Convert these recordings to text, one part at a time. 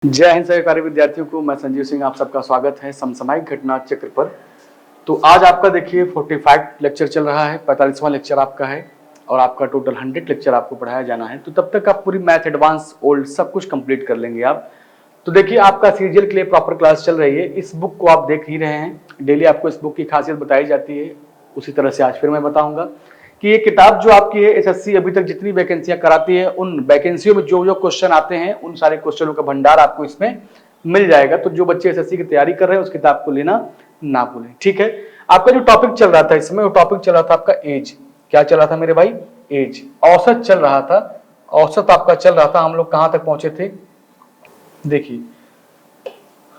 जय हिंद सहकारी विद्यार्थियों को, मैं संजीव सिंह आप सबका स्वागत है समसामयिक घटना चक्र पर। तो आज आपका देखिए 45 लेक्चर चल रहा है, 45वां लेक्चर आपका है और आपका टोटल 100 लेक्चर आपको पढ़ाया जाना है। तो तब तक आप पूरी मैथ एडवांस ओल्ड सब कुछ कंप्लीट कर लेंगे आप। तो देखिए आपका सीजीएल के लिए प्रॉपर क्लास चल रही है, इस बुक को आप देख ही रहे हैं, डेली आपको इस बुक की खासियत बताई जाती है। उसी तरह से आज फिर मैं बताऊंगा कि ये किताब जो आपकी है एसएससी अभी तक जितनी वैकेंसियां कराती है उन वैकेंसियों में जो जो क्वेश्चन आते हैं उन सारे क्वेश्चनों का भंडार आपको इसमें मिल जाएगा। तो जो बच्चे एसएससी की तैयारी कर रहे हैं उस किताब को लेना ना भूलें, ठीक है। आपका जो टॉपिक चल रहा था इसमें, वो टॉपिक चल रहा था आपका एज। क्या चल रहा था मेरे भाई? एज। औसत चल रहा था, औसत आपका चल रहा था। हम लोग कहां तक पहुंचे थे देखिए,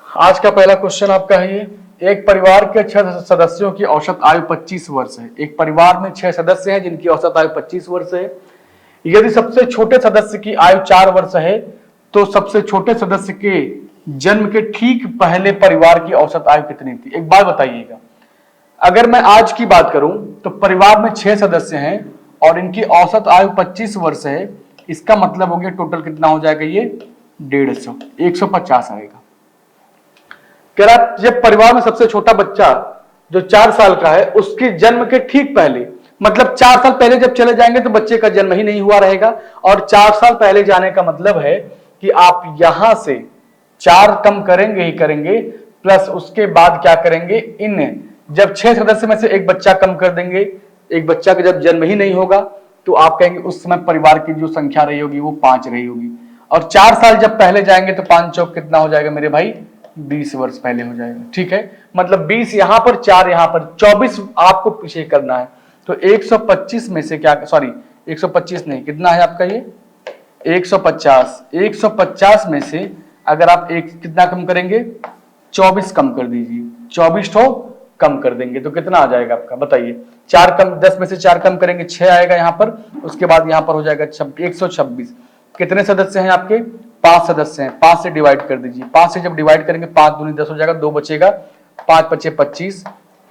आज का पहला क्वेश्चन आपका है ये, एक परिवार के 6 सदस्यों की औसत आयु 25 वर्ष है। एक परिवार में 6 सदस्य हैं जिनकी औसत आयु 25 वर्ष है। यदि सबसे छोटे सदस्य की आयु 4 वर्ष है तो सबसे छोटे सदस्य के जन्म के ठीक पहले परिवार की औसत आयु कितनी थी? एक बात बताइएगा, अगर मैं आज की बात करूं तो परिवार में 6 सदस्य हैं और इनकी औसत आयु 25 वर्ष है। इसका मतलब हो गया टोटल कितना हो जाएगा? ये 150, 150 आएगा। कह रहा जब परिवार में सबसे छोटा बच्चा जो 4 साल का है उसके जन्म के ठीक पहले, मतलब 4 साल पहले जब चले जाएंगे तो बच्चे का जन्म ही नहीं हुआ रहेगा। और 4 साल पहले जाने का मतलब है कि आप यहां से 4 कम करेंगे ही करेंगे, प्लस उसके बाद क्या करेंगे, इन जब 6 सदस्य में से एक बच्चा कम कर देंगे, एक बच्चा का जब जन्म ही नहीं होगा तो आप कहेंगे उस समय परिवार की जो संख्या रही होगी वो 5 रही होगी। और 4 साल जब पहले जाएंगे तो 5 चौक कितना हो जाएगा मेरे भाई? 20 वर्ष पहले हो जाएगा, ठीक है। मतलब 20 यहां पर, 4 यहां पर, 24 आपको पीछे करना है। तो 125 में से क्या, सॉरी 125 नहीं, कितना है आपका ये? 150। 150 में से अगर आप एक कितना कम करेंगे? 24 कम कर दीजिए, 24 तो कम कर देंगे तो कितना आ जाएगा आपका? बताइए। 4 कम, 10 में से 4 कम करेंगे 6 आएगा यहाँ पर, उसके बाद यहाँ पर हो जाएगा 126। कितने सदस्य हैं आपके? 5 सदस्य हैं। 5 से डिवाइड कर दीजिए, 5 से जब डिवाइड करेंगे 5 दूनी 10 हो जाएगा, 2 बचेगा, 5 बचे 25,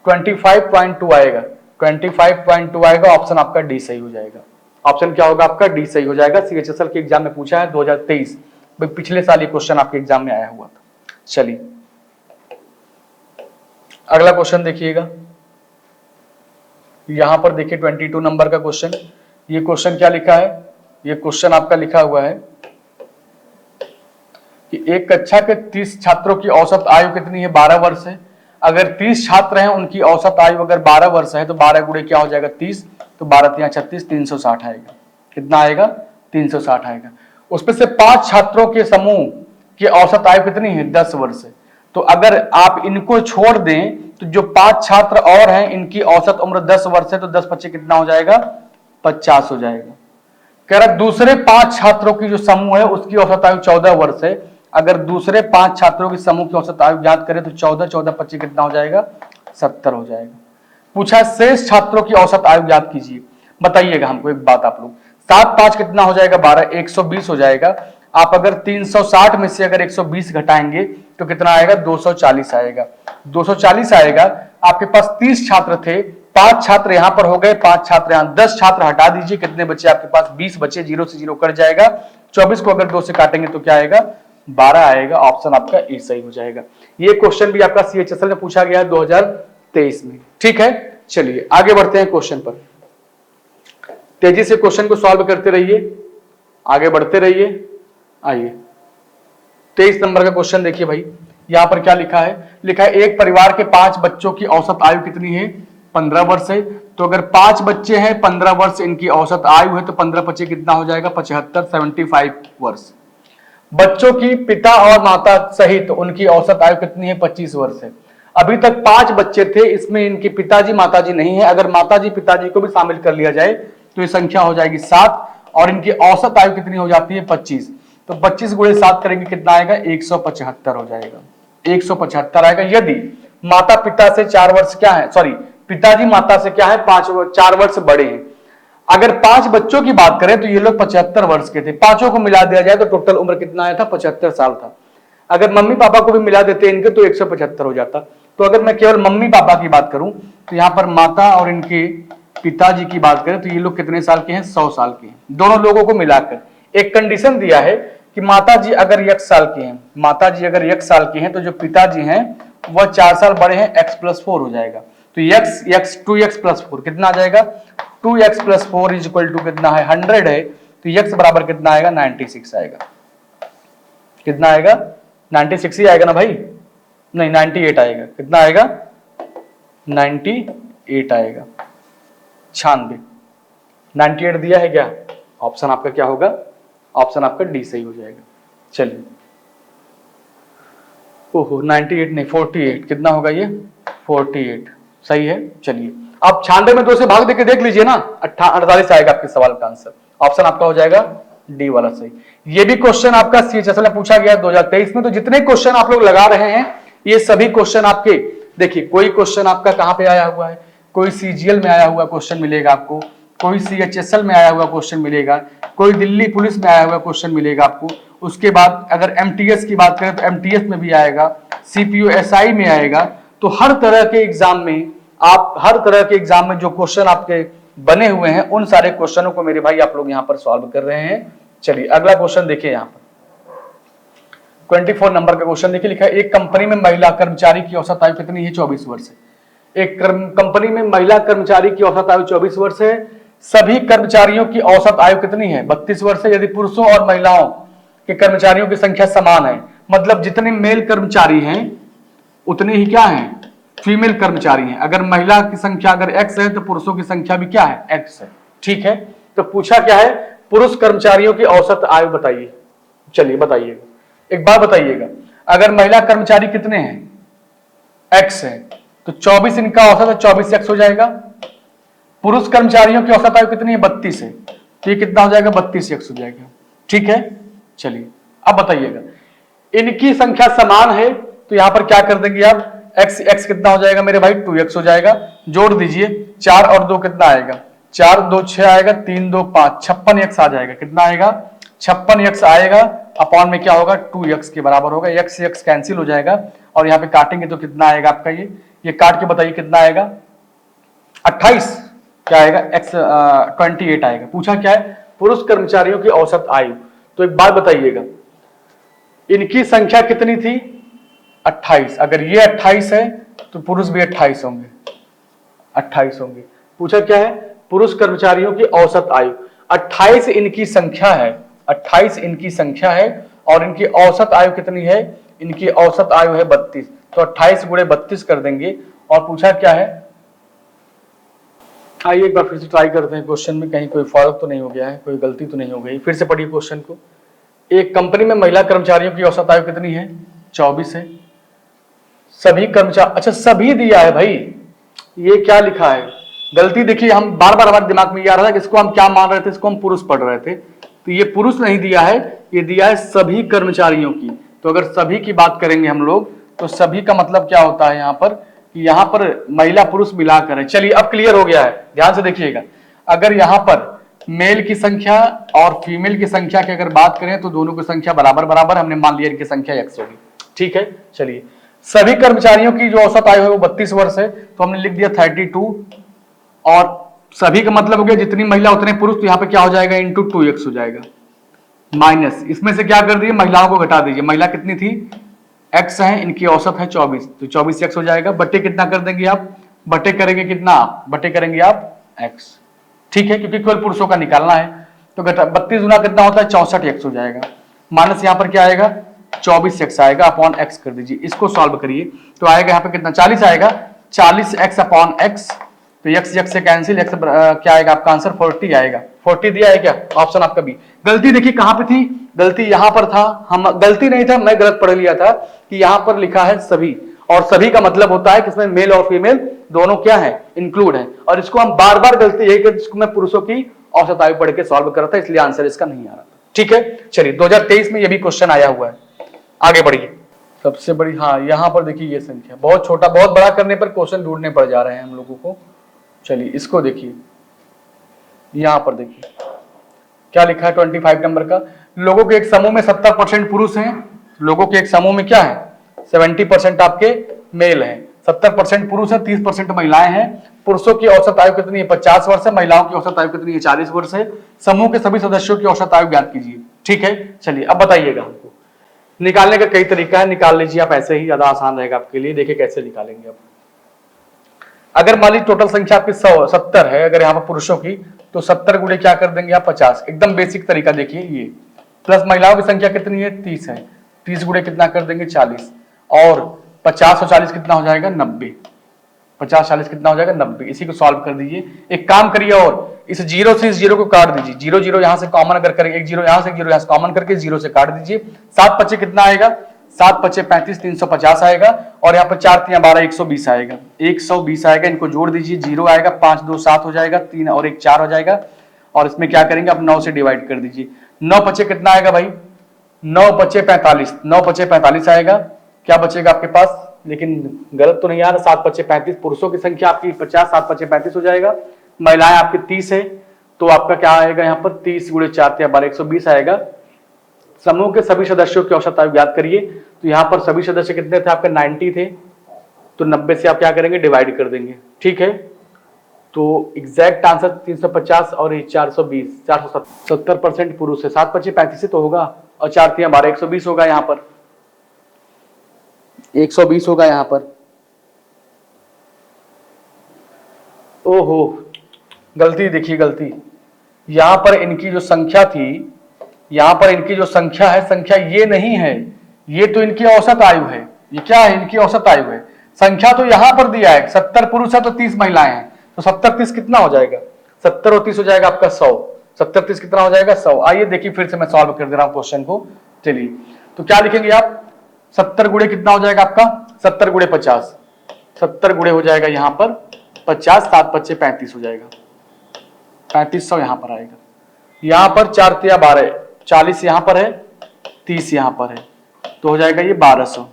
25.2 आएगा। 25.2 आएगा, ऑप्शन आपका डी सही हो जाएगा। ऑप्शन क्या होगा आपका? डी सही हो जाएगा। सीएचएसएल के एग्जाम में पूछा है 2023, पिछले साल ये क्वेश्चन आपके एग्जाम में आया हुआ था। चलिए अगला क्वेश्चन देखिएगा, यहां पर देखिए 22 नंबर का क्वेश्चन। ये क्वेश्चन क्या लिखा है? ये क्वेश्चन आपका लिखा हुआ है कि एक कक्षा के 30 छात्रों की औसत आयु कितनी है? 12 वर्ष है। अगर 30 छात्र हैं, उनकी औसत आयु अगर 12 वर्ष है तो 12 गुणे क्या हो जाएगा? 30, तो 12 तिया 36, 360 आएगा। कितना आएगा? 360 आएगा। उसमें से 5 छात्रों के समूह की औसत आयु कितनी है? 10 वर्ष है। तो अगर आप इनको छोड़ दें तो जो 5 छात्र और हैं इनकी औसत उम्र 10 वर्ष है, तो 10 25 कितना हो जाएगा? 50 हो जाएगा। कह रहा दूसरे 5 छात्रों की जो समूह है उसकी औसत आयु 14 वर्ष है। अगर दूसरे 5 छात्रों की समूह की औसत आयु ज्ञात करें तो 14, 14 25 कितना हो जाएगा? 70 हो जाएगा। पूछा शेष छात्रों की औसत आयु ज्ञात कीजिए। बताइएगा हमको एक बात आप लोग, 7 5 कितना हो जाएगा? 12, 120 हो जाएगा। आप अगर 360 में से अगर 120 घटाएंगे तो कितना आएगा? 240 आएगा। 240 आएगा। आपके पास 30 छात्र थे, 5 छात्र यहां पर हो गए, 5 छात्र यहां, 10 छात्र हटा दीजिए, कितने बचे आपके पास? 20 बचे, 0 से 0 कट जाएगा। 24 को अगर 2 से काटेंगे तो क्या आएगा? 12 आएगा। ऑप्शन आपका ए सही हो जाएगा। ये क्वेश्चन भी आपका सीएचएसएल में पूछा गया है 2023 में, ठीक है। चलिए आगे बढ़ते हैं क्वेश्चन पर, तेजी से क्वेश्चन को सॉल्व करते रहिए, आगे बढ़ते रहिए। आइए 23 नंबर का क्वेश्चन देखिए भाई, यहां पर क्या लिखा है? लिखा है एक परिवार के 5 बच्चों की औसत आयु कितनी है? 15 वर्ष है। तो अगर 5 बच्चे हैं, 15 वर्ष इनकी औसत आयु है, तो 15 25 कितना हो जाएगा? 75, 75 वर्ष। बच्चों की पिता और माता सहित उनकी औसत आयु कितनी है? 25 वर्ष है। अभी तक 5 बच्चे थे, इसमें इनके पिताजी माताजी नहीं है। अगर माताजी पिताजी को भी शामिल कर लिया जाए तो ये संख्या हो जाएगी 7 और इनकी औसत आयु कितनी हो जाती है? 25। तो 25 गुणे 7 करेंगे कितना आएगा? 175 हो जाएगा। 175 आएगा। यदि माता पिता से 4 वर्ष क्या है, सॉरी पिताजी माता से क्या है? 4 वर्ष बड़े हैं। अगर 5 बच्चों की बात करें तो ये लोग 75 वर्ष के थे। पांचों को मिला दिया जाए तो टोटल उम्र कितना आया था? 75 साल था। अगर मम्मी पापा को भी मिला देते इनके तो 175 हो जाता। तो अगर मैं केवल मम्मी पापा की बात करूं तो यहां पर माता और इनके पिताजी की बात करें तो ये लोग कितने साल के हैं? 100 साल के हैं, दोनों लोगों को मिलाकर। एक कंडीशन दिया है कि कि माता जी अगर x साल की हैं, माता जी अगर x साल की हैं तो जो पिताजी हैं वह 4 साल बड़े हैं, x+4 हो जाएगा। तो x 2x+4 कितना आ जाएगा, 2x+4 इज इक्वल टू कितना है 100 है, तो x बराबर कितना आएगा 96 आएगा। कितना आएगा 96 ही आएगा ना भाई, नहीं 98 आएगा। कितना आएगा 98 आएगा। 96 98 दिया है क्या, ऑप्शन आपका क्या होगा, ऑप्शन आपका डी सही हो जाएगा। चलिए ओहो 98 नहीं 48, कितना होगा ये 48 सही है। चलिए आप 96 में 2 से भाग देके देख लीजिए ना, 48 आएगा आपके सवाल का आंसर, ऑप्शन आपका हो जाएगा डी वाला सही। ये भी क्वेश्चन आपका CHSL में पूछा गया 2023 में। तो जितने क्वेश्चन आप लोग लगा रहे हैं ये सभी क्वेश्चन आपके, देखिए कोई क्वेश्चन आपका कहां पे आया हुआ है, कोई CGL में आया हुआ क्वेश्चन मिलेगा आपको, कोई CHSL में आया हुआ क्वेश्चन मिलेगा, कोई दिल्ली पुलिस में आया हुआ क्वेश्चन मिलेगा आपको। उसके बाद अगर MTS की बात करें तो MTS में भी आएगा, CPU SI में आएगा। तो हर तरह के एग्जाम में आप, हर तरह के एग्जाम में जो क्वेश्चन आपके बने हुए हैं उन सारे क्वेश्चनों को मेरे भाई आप लोग यहाँ पर सॉल्व कर रहे हैं। चलिए अगला क्वेश्चन देखिए, यहाँ पर 24 नंबर का क्वेश्चन देखिए, लिखा है एक कंपनी में महिला कर्मचारी की औसत आयु कितनी है, 24 वर्ष है। एक कंपनी में महिला कर्मचारी की औसत आयु 24 वर्ष है। सभी कर्मचारियों की औसत आयु कितनी है, 32 वर्ष है। यदि पुरुषों और महिलाओं के कर्मचारियों की संख्या समान है, मतलब जितने मेल कर्मचारी हैं उतने ही क्या हैं, फीमेल कर्मचारी हैं। अगर महिला की संख्या अगर x है तो पुरुषों की संख्या भी क्या है, x है। ठीक है, तो पूछा क्या है, पुरुष कर्मचारियों की औसत आयु बताइए। चलिए बताइएगा, एक बार बताइएगा, अगर महिला कर्मचारी कितने हैं, x है, तो 24 इनका औसत है, 24x हो जाएगा। पुरुष कर्मचारियों की औसत आयु कितनी है, 32 है, तो ये कितना हो जाएगा, 32x हो जाएगा। ठीक है, चलिए अब बताइएगा, इनकी संख्या समान है तो यहां पर क्या कर देंगे आप, x कितना हो जाएगा मेरे भाई, 2x हो जाएगा। जोड़ दीजिए, 4 और 2 कितना आएगा, 4 2 6 आएगा, 3 2 5, 56x आ जाएगा। कितना आएगा, 56x आएगा। अपॉन में क्या होगा, 2x के बराबर होगा, x से x कैंसिल हो जाएगा और यहाँ पे काटेंगे तो कितना आएगा आपका, ये काट के बताइए कितना आएगा, 28 क्या आएगा, x 28 आएगा। पूछा क्या है, पुरुष कर्मचारियों की औसत आयु। तो एक बात बताइएगा, इनकी संख्या कितनी थी, 28। अगर ये 28 है तो पुरुष भी 28 होंगे, 28 होंगे। पूछा क्या है, पुरुष कर्मचारियों की औसत आयु 28 इनकी संख्या है, 28 इनकी संख्या है और इनकी औसत आयु कितनी है, इनकी औसत आयु है 32। तो 28 गुणे 32 कर देंगे। और पूछा क्या है, आइए एक बार फिर से ट्राई करते हैं क्वेश्चन में, कहीं कोई फॉल्ट तो नहीं हो गया है, कोई गलती तो नहीं हो गई। फिर से पढ़िए क्वेश्चन को, एक कंपनी में महिला कर्मचारियों की औसत आयु कितनी है, 24 है। सभी कर्मचारी, अच्छा सभी दिया है भाई, ये क्या लिखा है, गलती देखिए, हम बार बार हमारे दिमाग में ये आ रहा था कि इसको हम क्या मान रहे थे, इसको हम पुरुष पढ़ रहे थे। तो ये पुरुष नहीं दिया है, ये दिया है सभी कर्मचारियों की। तो अगर सभी की बात करेंगे हम लोग तो सभी का मतलब क्या होता है यहाँ पर, कि यहाँ पर महिला पुरुष मिलाकर है। चलिए अब क्लियर हो गया है, ध्यान से देखिएगा। अगर यहाँ पर मेल की संख्या और फीमेल की संख्या की अगर बात करें तो दोनों की संख्या बराबर बराबर, हमने मान लिया इनकी संख्या x होगी। ठीक है, चलिए सभी कर्मचारियों की जो औसत आयु है वो 32 वर्ष है, तो हमने लिख दिया 32 और सभी का मतलब हो गया जितनी महिला उतने पुरुष। तो यहाँ पे क्या हो जाएगा, इंटू 2x हो जाएगा, माइनस इसमें से क्या कर दिए, महिलाओं को घटा दीजिए। महिला कितनी थी, x है, इनकी औसत है 24, तो 24x हो जाएगा। बटे कितना कर देंगे आप, बटे करेंगे कितना, बटे करेंगे आप x। ठीक है, क्योंकि केवल पुरुषों का निकालना है। तो 32 गुना कितना होता है, 64x हो जाएगा। माइनस यहाँ पर क्या आएगा, 24x आएगा, अपॉन x कर दीजिए। इसको सॉल्व करिए तो आएगा यहाँ पे कितना, 40 आएगा, 40x अपॉन x। तो x से कैंसिल, x क्या आएगा आपका आंसर, 40 आएगा। 40 दिया है क्या, ऑप्शन आपका बी। गलती देखिए कहां पे थी, गलती यहां पर था, हम गलती नहीं था, मैं गलत पढ़ लिया था कि यहां पर लिखा है सभी, और सभी का मतलब होता है कि इसमें मेल और फीमेल दोनों क्या है, इंक्लूड है। और इसको हम बार बार गलती यही कर, इसको मैं पुरुषों की औसत आयु पढ़ के सॉल्व कर रहा था, इसलिए आंसर इसका नहीं आ रहा था। ठीक है, चलिए 2023 में ये भी क्वेश्चन आया हुआ है, आगे बढ़िए। सबसे बड़ी, हाँ यहाँ पर देखिए ये संख्या, बहुत छोटा बहुत बड़ा करने पर क्वेश्चन ढूंढने पड़ जा रहे हैं हम लोगों को। चलिए इसको देखिए, यहां पर देखिए क्या लिखा है 25 नंबर का, लोगों के एक समूह में 70% पुरुष हैं, लोगों के एक समूह में क्या है 70% आपके मेल हैं, 70% पुरुष है, 30% महिलाएं हैं। पुरुषों की औसत आयु कितनी है, 50 वर्ष है, महिलाओं की औसत आयु कितनी है, 40 वर्ष है। समूह के सभी सदस्यों की औसत आयु ज्ञात कीजिए। ठीक है, चलिए अब बताइएगा हमको। निकालने का कई तरीका है, निकाल लीजिए आप ऐसे ही, ज्यादा आसान रहेगा आपके लिए। देखिए कैसे निकालेंगे आप। अगर मान लीजिए टोटल संख्या आपकी 70 है, अगर यहाँ पर पुरुषों की, तो 70 गुणे क्या कर देंगे आप 50। एकदम बेसिक तरीका देखिए ये। प्लस महिलाओं की संख्या कितनी है 30 है, 30 गुणे कितना कर देंगे 40, और 50 और 40 कितना हो जाएगा 90। 50 40 कितना हो जाएगा 90। इसी को सॉल्व कर दीजिए। एक काम करिए, और इस जीरो से इस जीरो को काट दीजिए। जीरो जीरो यहां से कॉमन अगर करेंगे, एक जीरो यहां से, जीरो यहां से कॉमन करके जीरो से काट दीजिए। 7 पच्चे कितना आएगा, 7 पच्चे 35, 350 आएगा, और यहाँ पर 4 3 12, 120 आएगा। 120 आएगा, इनको जोड़ दीजिए, जीरो आएगा, 5 2 7 हो जाएगा, 3 और 1 4 हो जाएगा। और इसमें क्या करेंगे आप 9 से डिवाइड कर दीजिए। 9 पच्चे कितना आएगा भाई, 9 पच्चे 45, 9 पच्चे 45 आएगा। क्या बचेगा आपके पास, लेकिन गलत तो नहीं आ रहा, 7 पच्चे 35। पुरुषों की संख्या आपकी 50, 7 पच्चे 35 हो जाएगा। महिलाएं आपकी 30 है, तो आपका क्या आएगा यहाँ पर 30 गुणे 4 3 12, 120 आएगा। समूह के सभी सदस्यों की औसत आयु याद करिए। तो यहाँ पर सभी सदस्य कितने थे आपके 90 थे, तो 90 से आप क्या करेंगे डिवाइड कर देंगे। ठीक है, तो एग्जैक्ट आंसर 350 और 420, 470% पुरुष है। 7 पच्चे 35 से तो होगा, और 4 3 12, 120 होगा यहाँ पर, 120 होगा यहाँ पर। ओहो गलती, देखिए गलती। यहां पर इनकी जो संख्या थी, यहां पर इनकी जो संख्या है, संख्या ये नहीं है, ये तो इनकी औसत आयु है। ये क्या है, इनकी औसत आयु है। संख्या तो यहां पर दिया है 70 पुरुष है तो 30 महिलाएं हैं, तो 70 30 कितना हो जाएगा, 70 और 30 हो जाएगा आपका 100। 70 30 कितना हो जाएगा 100। आइए देखिए फिर से मैं सॉल्व कर दे रहा हूं क्वेश्चन को। चलिए तो क्या लिखेंगे आप, 70 गुणे कितना हो जाएगा आपका 70 गुणे 50, 70 गुणे हो जाएगा यहाँ पर 50, 7 पच्चे 35 हो जाएगा, 3500 यहाँ पर आएगा। यहाँ पर 4 3 12, 40 यहाँ पर है, 30 यहाँ पर है, तो हो जाएगा ये 1200।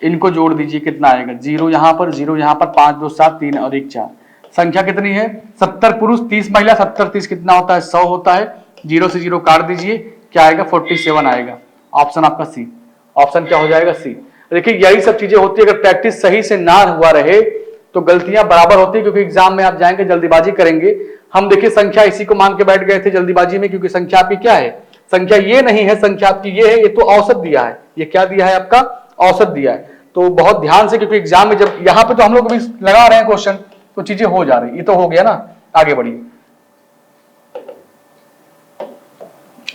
इनको जोड़ दीजिए कितना आएगा, जीरो यहाँ पर, जीरो यहाँ पर, 5 2 7 3 और 1 4। संख्या कितनी है 70 पुरुष 30 महिला। 70 30 कितना होता है 100 होता है। जीरो से जीरो काट दीजिए, क्या आएगा 47 आएगा। ऑप्शन आपका सी। ऑप्शन क्या हो जाएगा सी। देखिए यही सब चीजें होती है, अगर प्रैक्टिस सही से ना हुआ रहे तो गलतियां बराबर होती है, क्योंकि एग्जाम में आप जाएंगे जल्दीबाजी करेंगे। हम देखिए संख्या इसी को मान के बैठ गए थे जल्दीबाजी में, क्योंकि संख्या आपकी क्या है, संख्या ये नहीं है, संख्या आपकी ये है, ये तो औसत दिया है। ये क्या दिया है आपका, औसत दिया है। तो बहुत ध्यान से, क्योंकि एग्जाम में जब यहाँ पे तो हम लोग भी लगा रहे हैं क्वेश्चन, तो चीजें हो जा रही। ये तो हो गया ना, आगे बढ़िए,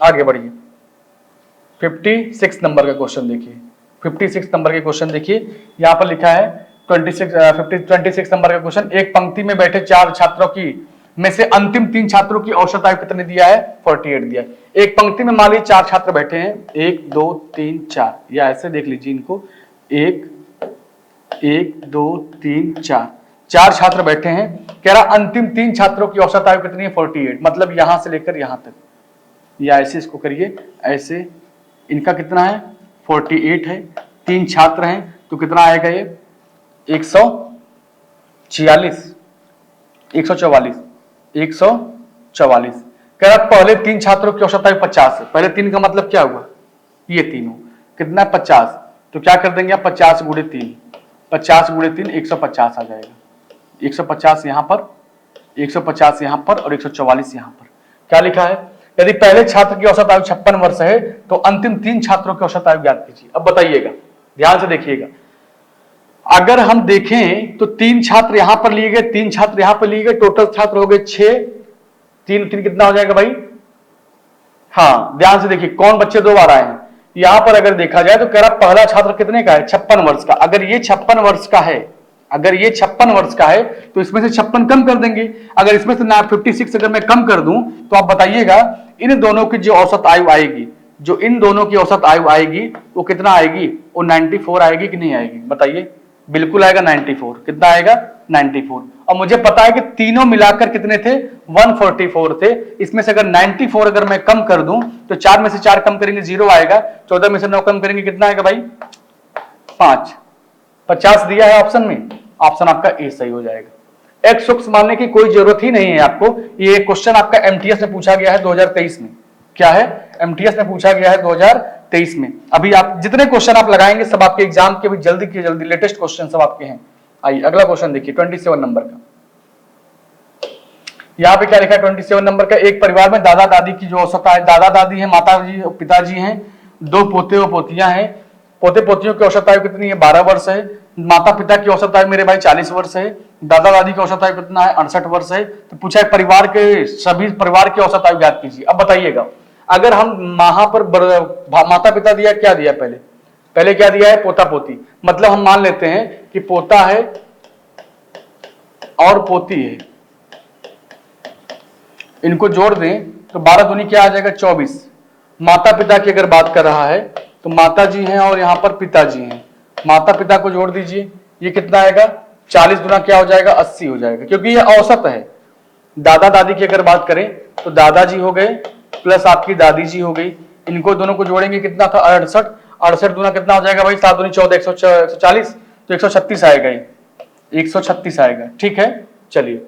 आगे बढ़िए। 56 नंबर का क्वेश्चन देखिए, 56 नंबर के क्वेश्चन देखिए, यहाँ पर लिखा है 26 नंबर का क्वेश्चन। एक पंक्ति में बैठे 4 छात्रों की में से अंतिम 3 छात्रों की औसत आयु कितने दिया है, 48 दिया है। एक पंक्ति में मान लीजिए 4 छात्र बैठे हैं, 1 2 3 4, या ऐसे देख लीजिए इनको, 1 2 3 4, 4 छात्र बैठे हैं। कह रहा अंतिम 3 छात्रों की औसत आयु कितनी है 48, मतलब यहां से लेकर यहां तक, या ऐसे इसको करिए, ऐसे इनका कितना है 48 है। 3 छात्र हैं तो कितना आएगा ये 144, 144। कह रहा पहले 3 छात्रों की औसत आयु 50 है। पहले 3 का मतलब क्या हुआ, ये तीनों कितना 50, तो क्या कर देंगे आप 50 गुणे 3, 50 गुणे 3 150 आ जाएगा। 150 यहां पर, 150 यहां पर, और 144 यहां पर। क्या लिखा है, यदि पहले छात्र की औसत आयु 56 वर्ष है तो अंतिम 3 छात्रों की औसत आयु ज्ञात कीजिए। अब बताइएगा, ध्यान से देखिएगा। अगर हम देखें तो 3 छात्र यहां पर लिए गए, 3 छात्र यहां पर लिए गए, टोटल छात्र हो गए 6, 3 3 कितना हो जाएगा भाई, हाँ ध्यान से देखिए कौन बच्चे 2 बार आए हैं। यहां पर अगर देखा जाए तो कह रहा पहला छात्र कितने का है 56 वर्ष का। अगर ये 56 वर्ष का है, अगर ये 56 वर्ष का है तो इसमें से 56 कम कर देंगे। अगर इसमें से 56 अगर मैं कम कर दूं तो आप बताइएगा इन दोनों की जो औसत आयु आएगी, जो इन दोनों की औसत आयु आएगी वो कितना आएगी, वो 94 आएगी कि नहीं आएगी, बताइए। बिल्कुल आएगा 94। कितना आएगा 94। और मुझे पता है कि तीनों मिलाकर कितने थे 144 थे। इसमें से अगर 94 अगर मैं कम कर दूं तो 4 में से 4 कम करेंगे 0 आएगा, 14 में से 9 कम करेंगे कितना आएगा भाई 5। 50 दिया है ऑप्शन में, ऑप्शन आपका ए सही हो जाएगा। एक्स सूक्ष्म मानने की कोई जरूरत ही नहीं है आपको। ये क्वेश्चन आपका एमटीएस में पूछा गया है 2023 में। क्या है, एमटीएस में पूछा गया है 2023 में। अभी आप जितने क्वेश्चन आप लगाएंगे सब आपके एग्जाम के भी जल्दी के जल्दी लेटेस्ट क्वेश्चन सब आपके हैं। आइए अगला क्वेश्चन देखिए 27 नंबर का। यहाँ पे क्या लिखा है 27 नंबर का, एक परिवार में दादा दादी की जो औसत आयु, दादा दादी है, माता जी पिताजी हैं, दो पोते और पोतियां हैं। पोते पोतियों की औसत आयु कितनी है? 12 वर्ष है। माता पिता की औसत आयु मेरे भाई 40 वर्ष है। दादा दादी की औसत आयु कितना है? 68 वर्ष है। तो पूछा है परिवार के सभी परिवार की औसत आयु ज्ञात कीजिए। अब बताइएगा, अगर हम वहां पर माता पिता दिया, क्या दिया पहले? पहले क्या दिया है? पोता पोती। मतलब हम मान लेते हैं कि पोता है और पोती है, इनको जोड़ दें तो 12 दूनी क्या आ जाएगा? 24। माता पिता की अगर बात कर रहा है तो माता जी हैं और यहां पर पिताजी हैं, माता पिता को जोड़ दीजिए, ये कितना आएगा? 40 गुना क्या हो जाएगा? 80 हो जाएगा, क्योंकि ये औसत है। दादा दादी की अगर बात करें तो दादाजी हो गए प्लस आपकी दादी जी हो गई, इनको दोनों को जोड़ेंगे कितना था? 68। 68 गुना कितना हो जाएगा भाई? 7 दूनी 14, 140, तो 136 आएगा, 136 आएगा। ठीक है, चलिए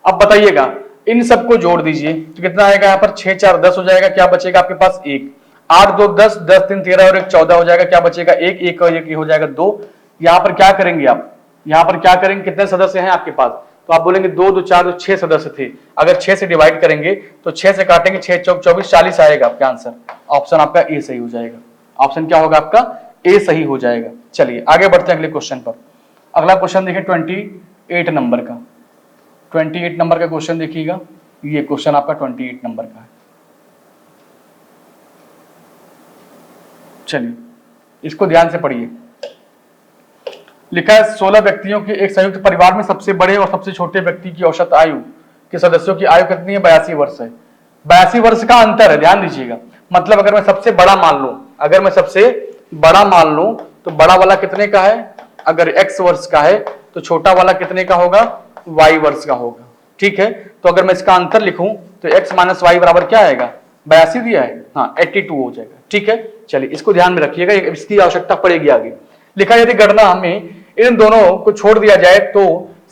अब बताइएगा, इन सबको जोड़ दीजिए तो कितना आएगा? यहाँ पर 6 4 10 हो जाएगा, क्या बचेगा आपके पास? 1। 8 2 10, 10 3 13 और 1 14 हो जाएगा, क्या बचेगा? 1 1 और 1 हो जाएगा 2। यहाँ पर क्या करेंगे आप? यहाँ पर क्या करेंगे? कितने सदस्य हैं आपके पास? तो आप बोलेंगे 2 2 4 6 सदस्य थे। अगर 6 से डिवाइड करेंगे तो 6 से काटेंगे, 6 चौक 24, 40 आएगा आपका आंसर। ऑप्शन आपका ए सही हो जाएगा। ऑप्शन क्या होगा आपका? ए सही हो जाएगा। चलिए आगे बढ़ते हैं अगले क्वेश्चन पर। अगला क्वेश्चन देखिए 28 नंबर का। 28 नंबर का क्वेश्चन देखिएगा, ये क्वेश्चन आपका 28 नंबर का है। चलिए इसको ध्यान से पढ़िए। लिखा है 16 व्यक्तियों के एक संयुक्त परिवार में सबसे बड़े और सबसे छोटे व्यक्ति की औसत आयु के सदस्यों की आयु कितनी है? 82 वर्ष है। 82 वर्ष का अंतर है, ध्यान दीजिएगा। मतलब अगर मैं सबसे बड़ा मान लूं, अगर मैं सबसे बड़ा मान लूं तो बड़ा वाला कितने का है? अगर x वर्ष का है तो छोटा वाला कितने का होगा? y वर्ष का होगा। ठीक है, तो अगर मैं इसका अंतर लिखूं तो x माइनस वाई बराबर क्या आएगा? 82 दिया है, हाँ 82 हो जाएगा। ठीक है, चलिए इसको ध्यान में रखिएगा, इसकी आवश्यकता पड़ेगी आगे। लिखा यदि गणना हमें इन दोनों को छोड़ दिया जाए तो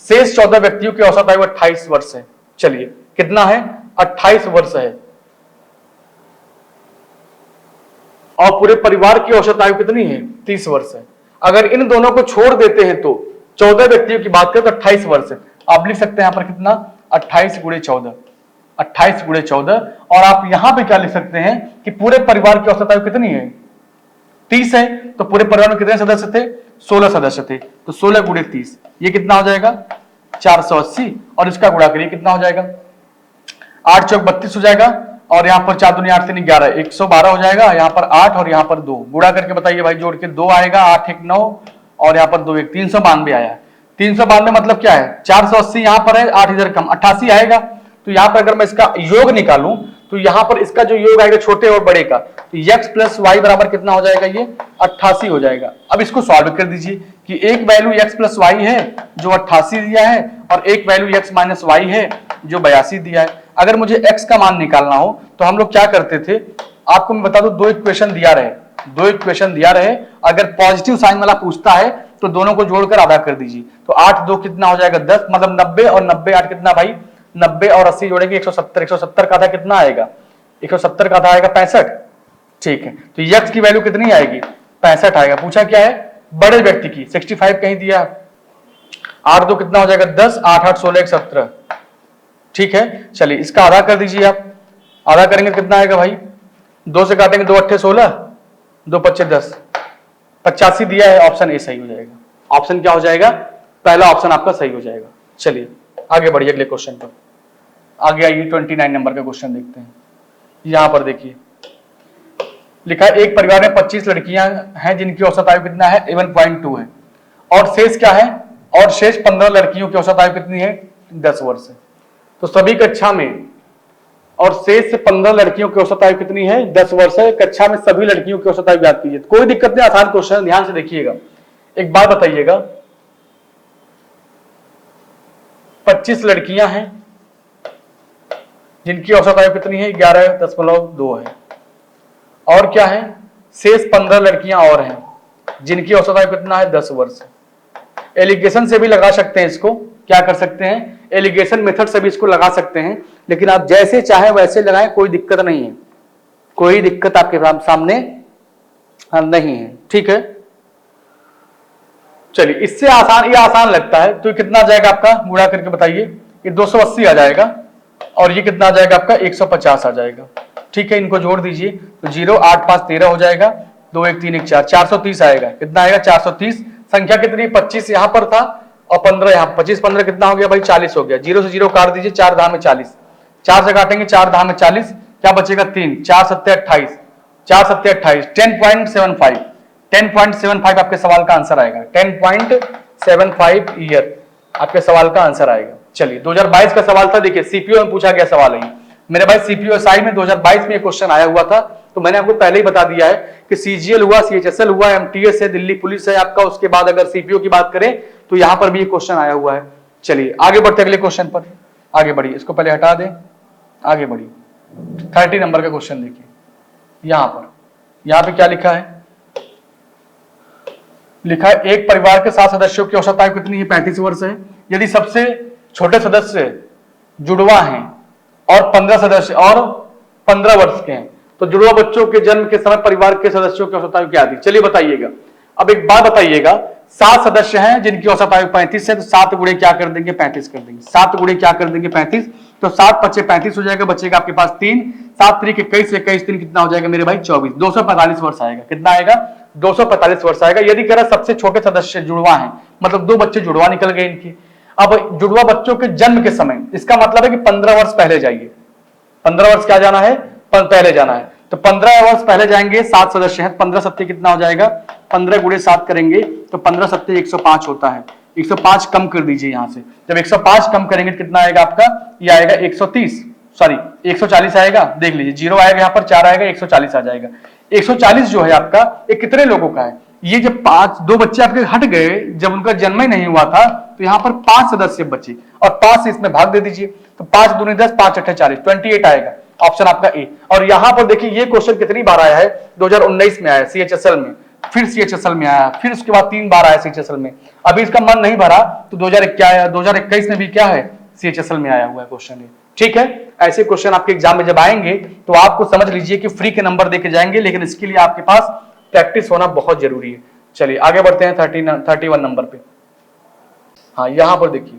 शेष 14 व्यक्तियों की औसत आयु 28 वर्ष है। चलिए कितना है? 28 वर्ष है। और पूरे परिवार की औसत आयु कितनी है? 30 वर्ष है। अगर इन दोनों को छोड़ देते हैं तो 14 व्यक्तियों की बात करें तो 28 वर्ष है। आप लिख सकते हैं यहाँ पर कितना? 28 गुणे 14, 28 गुणे 14। और आप यहां पे क्या लिख सकते हैं कि पूरे परिवार की औसत आयु कितनी है? 30 है। तो पूरे परिवार में कितने सदस्य थे? 16 सदस्य थे। तो 16 गुणे 30, ये कितना हो जाएगा? 480। और इसका गुणा करिए, कितना हो जाएगा? 8 चौक 32 हो जाएगा। और यहाँ पर 4 दूनी 8 3 11, 112 हो जाएगा। यहाँ पर 8 और यहाँ पर 2 गुणा करके बताइए भाई, जोड़ के 2 आएगा, 8 1 9 और यहाँ पर 2 1, 392 आया। 392 मतलब क्या है? 480 यहाँ पर है, 8 इधर कम, 88 आएगा। तो यहाँ पर अगर मैं इसका योग निकालूं तो यहाँ पर इसका जो योग आएगा छोटे और बड़े का, तो x प्लस वाई बराबर कितना हो जाएगा? ये 88 हो जाएगा। अब इसको सॉल्व कर दीजिए कि एक वैल्यू x प्लस वाई है जो 88 दिया है और एक वैल्यू x माइनस वाई है जो 82 दिया है। अगर मुझे x का मान निकालना हो तो हम लोग क्या करते थे, आपको मैं बता दूं, दो इक्वेशन दिया रहे, अगर पॉजिटिव साइन वाला पूछता है तो दोनों को जोड़कर आधा कर दीजिए। तो 8 2 कितना हो जाएगा? 10, मतलब 90, और 90 8 कितना भाई? 90 और 80 जोड़ेंगे 170। 170 का आधा कितना आएगा? 170 का आधा आएगा 65। ठीक है, तो x की वैल्यू कितनी आएगी? 65 आएगा। पूछा क्या है? बड़े व्यक्ति की। 65 कहीं दिया। 8 2 कितना हो जाएगा? 10, 8 8 16 17। ठीक है, चलिए इसका आधा कर दीजिए आप। आधा करेंगे कितना आएगा भाई? 2 से काटेंगे, 2 8 16, 2 5 10, 85 दिया है। ऑप्शन ए सही हो जाएगा। ऑप्शन क्या हो जाएगा? पहला ऑप्शन आपका सही हो जाएगा। चलिए आगे बढ़िए अगले क्वेश्चन पर। आगे आइए 29 नंबर का क्वेश्चन देखते हैं। यहां पर देखिए लिखा है एक परिवार में 25 लड़कियां हैं जिनकी औसत आयु कितना है? 11.2 है। और शेष क्या है? और शेष 15 लड़कियों की औसत आयु कितनी है? 10 वर्ष है। तो सभी कक्षा में और शेष 15 लड़कियों की औसत आयु कितनी है? 10 वर्ष है। कक्षा में सभी लड़कियों की औसत आयु ज्ञात कीजिए। कोई दिक्कत नहीं, आसान क्वेश्चन, ध्यान से देखिएगा। एक बात बताइएगा, 25 लड़कियां हैं जिनकी औसत आयु कितनी है? 11.2 है। और क्या है? शेष 15 लड़कियां और हैं जिनकी औसत आयु कितना है? 10 वर्ष। एलिगेशन से भी लगा सकते हैं इसको, क्या कर सकते हैं? एलिगेशन मेथड से भी इसको लगा सकते हैं, लेकिन आप जैसे चाहे वैसे लगाएं, कोई दिक्कत नहीं है, कोई दिक्कत आपके सामने नहीं है। ठीक है, चलिए इससे आसान, ये आसान लगता है तो कितना जाएगा आपका? गुणा करके बताइए। ये 280 आ जाएगा। और ये कितना आ जाएगा आपका 150 आ जाएगा। ठीक है, इनको जोड़ दीजिए तो 0 8 5 13 हो जाएगा, 2 1 3 1 4 430 आएगा। कितना आएगा 430। संख्या कितनी 25 यहां पर था और 15 यहां, 25 15 कितना हो गया भाई 40 हो गया। 0 से 0 काट दीजिए, 4 धाम में 40, 4 से काटेंगे 4 धाम में 40, क्या बचेगा 3, 4 7 28, 4 7 28, 10.75 10.75 आपके सवाल का आंसर आएगा। 10.75 ईयर आपके सवाल का आंसर आएगा। चलिए 2022 का सवाल था, देखिए सीपीओ में पूछा गया सवाल है मेरे भाई। सीपीओ एसआई में 2022 में ये क्वेश्चन आया हुआ था, तो मैंने आपको पहले ही बता दिया है कि सीजीएल हुआ, सीएचएसएल हुआ, एमटीएस है, दिल्ली पुलिस है आपका। उसके बाद अगर सीपीओ की बात करें तो यहां पर भी ये क्वेश्चन आया हुआ है। चलिए आगे बढ़ते अगले क्वेश्चन पर, आगे बढ़िए, इसको पहले हटा दें, आगे बढ़िए। 30 नंबर का क्वेश्चन देखिए, यहां पे क्या लिखा है, लिखा है एक परिवार के 7 सदस्यों की औसत आयु कितनी है, 35 वर्ष है। यदि सबसे छोटे सदस्य जुड़वा हैं और 15 सदस्य और 15 वर्ष के हैं, तो जुड़वा बच्चों के जन्म के समय परिवार के सदस्यों की औसत आयु क्या थी। चलिए बताइएगा। अब एक बात बताइएगा, 7 सदस्य हैं जिनकी औसत आयु 35 है, तो 7 गुणे क्या कर देंगे 35 कर देंगे, 7 गुणे क्या कर देंगे 35, तो 7 5 35 हो जाएगा, बचेगा आपके पास 3, 7 3 21, 21 3 कितना हो जाएगा मेरे भाई 24, 245 वर्ष आएगा। कितना आएगा 245 वर्ष आएगा। यदि कह रहा सबसे छोटे सदस्य जुड़वा हैं, मतलब 2 बच्चे जुड़वा निकल गए इनकी। अब जुड़वा बच्चों के जन्म के समय, इसका मतलब है कि 15 वर्ष पहले जाइए, 15 वर्ष क्या जाना है पहले जाना है, तो 15 वर्ष पहले जाएंगे। 7 सदस्य हैं, 15 सत्ते कितना हो जाएगा, 15 गुणे 7 करेंगे तो 15 सत्ते 105 होता है। 105 कम कर दीजिए यहां से, जब 105 कम करेंगे कितना आएगा आपका, ये आएगा 130, सॉरी 140 आएगा। देख लीजिए 0 आएगा यहाँ पर, 4 आएगा, 140 आ जाएगा। 140 जो है आपका ये कितने लोगों का है, ये जब 2 बच्चे आपके हट गए, जब उनका जन्म ही नहीं हुआ था, तो यहाँ पर 5 सदस्य बचे और 5 से इसमें भाग दे दीजिए, तो 5 दूनी 10, 5 8 40, 28 आएगा, ऑप्शन आपका ए। और यहां पर देखिए ये क्वेश्चन कितनी बार आया है, 2019 में आया सीएचएसएल में, फिर सीएचएसएल में आया, फिर उसके बाद 3 बार आया सीएचएसएल में। अभी इसका मन नहीं भरा तो 2021 में भी क्या है सीएचएसएल में आया हुआ है क्वेश्चन। ठीक है, ऐसे क्वेश्चन आपके एग्जाम में जब आएंगे तो आपको समझ लीजिए कि फ्री के नंबर देके जाएंगे, लेकिन इसके लिए आपके पास प्रैक्टिस होना बहुत जरूरी है। चलिए आगे बढ़ते हैं 31 नंबर पे। हाँ यहां पर देखिए,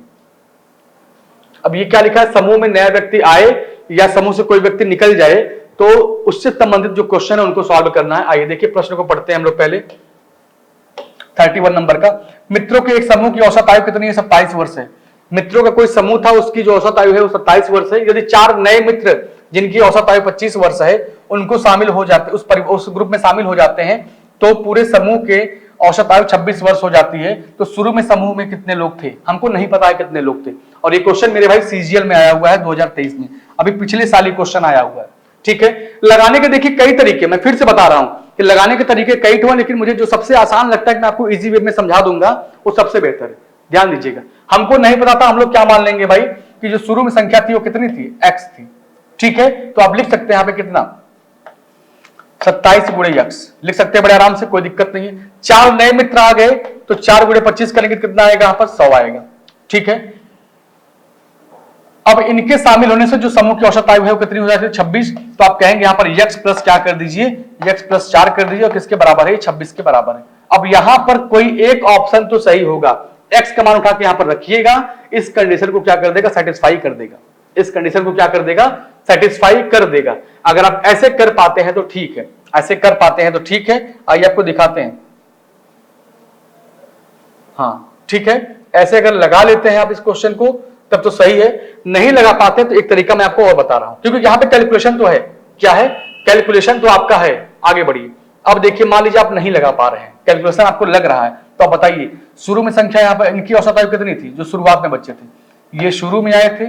अब ये क्या लिखा है, समूह में नया व्यक्ति आए या समूह से कोई व्यक्ति निकल जाए तो उससे संबंधित जो क्वेश्चन है उनको सॉल्व करना है। आइए देखिए प्रश्न को पढ़ते हैं हम लोग पहले। 31 नंबर का, मित्रों के एक समूह की औसत आयु कितनी है, 27 वर्ष है। मित्रों का कोई समूह था, उसकी जो औसत आयु है वो 27 वर्ष है। यदि 4 नए मित्र जिनकी औसत आयु 25 वर्ष है उनको शामिल हो जाते, उस ग्रुप में शामिल हो जाते हैं, तो पूरे समूह के औसत आयु 26 वर्ष हो जाती है। तो शुरू में समूह में कितने लोग थे, हमको नहीं पता है कितने लोग थे। और ये क्वेश्चन मेरे भाई सीजीएल में आया हुआ है 2023 में, अभी पिछले साल ही क्वेश्चन आया हुआ है। ठीक है, लगाने के देखिए कई तरीके, मैं फिर से बता रहा हूं कि लगाने के तरीके कई ठो, लेकिन मुझे जो सबसे आसान लगता है कि मैं आपको इजी वे में समझा दूंगा वो सबसे बेहतर है। ध्यान दीजिएगा, हमको नहीं पता था, हम लोग क्या मान लेंगे भाई कि जो शुरू में संख्या थी वो कितनी थी, x थी। ठीक है, तो आप लिख सकते हैं यहाँ पे कितना 27 गुणे x लिख सकते हैं बड़े आराम से, कोई दिक्कत नहीं है। 4 नए मित्र आ गए तो 4 गुणे 25 करेंगे कितना आएगा यहाँ पर 100 आएगा। ठीक है, अब इनके शामिल होने से जो समूह की औसत आयु है वो कितनी हो जाती है 26। तो आप कहेंगे यहाँ पर x प्लस क्या कर दीजिए, x प्लस 4 कर दीजिए, और किसके बराबर है 26 के बराबर है। अब यहां पर कोई एक ऑप्शन तो सही होगा, x का मान उठा के यहां पर रखिएगा, इस कंडीशन को क्या कर देगा सेटिस्फाई कर देगा, इस कंडीशन को क्या कर देगा सेटिस्फाई कर देगा। अगर आप ऐसे कर पाते हैं तो ठीक है, ऐसे कर पाते हैं तो ठीक है। आइए आपको दिखाते हैं। हाँ ठीक है, ऐसे अगर लगा लेते हैं आप इस क्वेश्चन को तब तो सही है, नहीं लगा पाते तो एक तरीका मैं आपको और बता रहा हूं, क्योंकि यहां पे कैलकुलेशन तो है। क्या है, कैलकुलेशन तो आपका है। आगे बढ़िए, अब देखिए मान लीजिए आप नहीं लगा पा रहे हैं, कैलकुलेशन आपको लग रहा है, तो आप बताइए शुरू में संख्या यहां पर इनकी औसत आयु कितनी थी, जो शुरुआत में बच्चे थे ये शुरू में आए थे,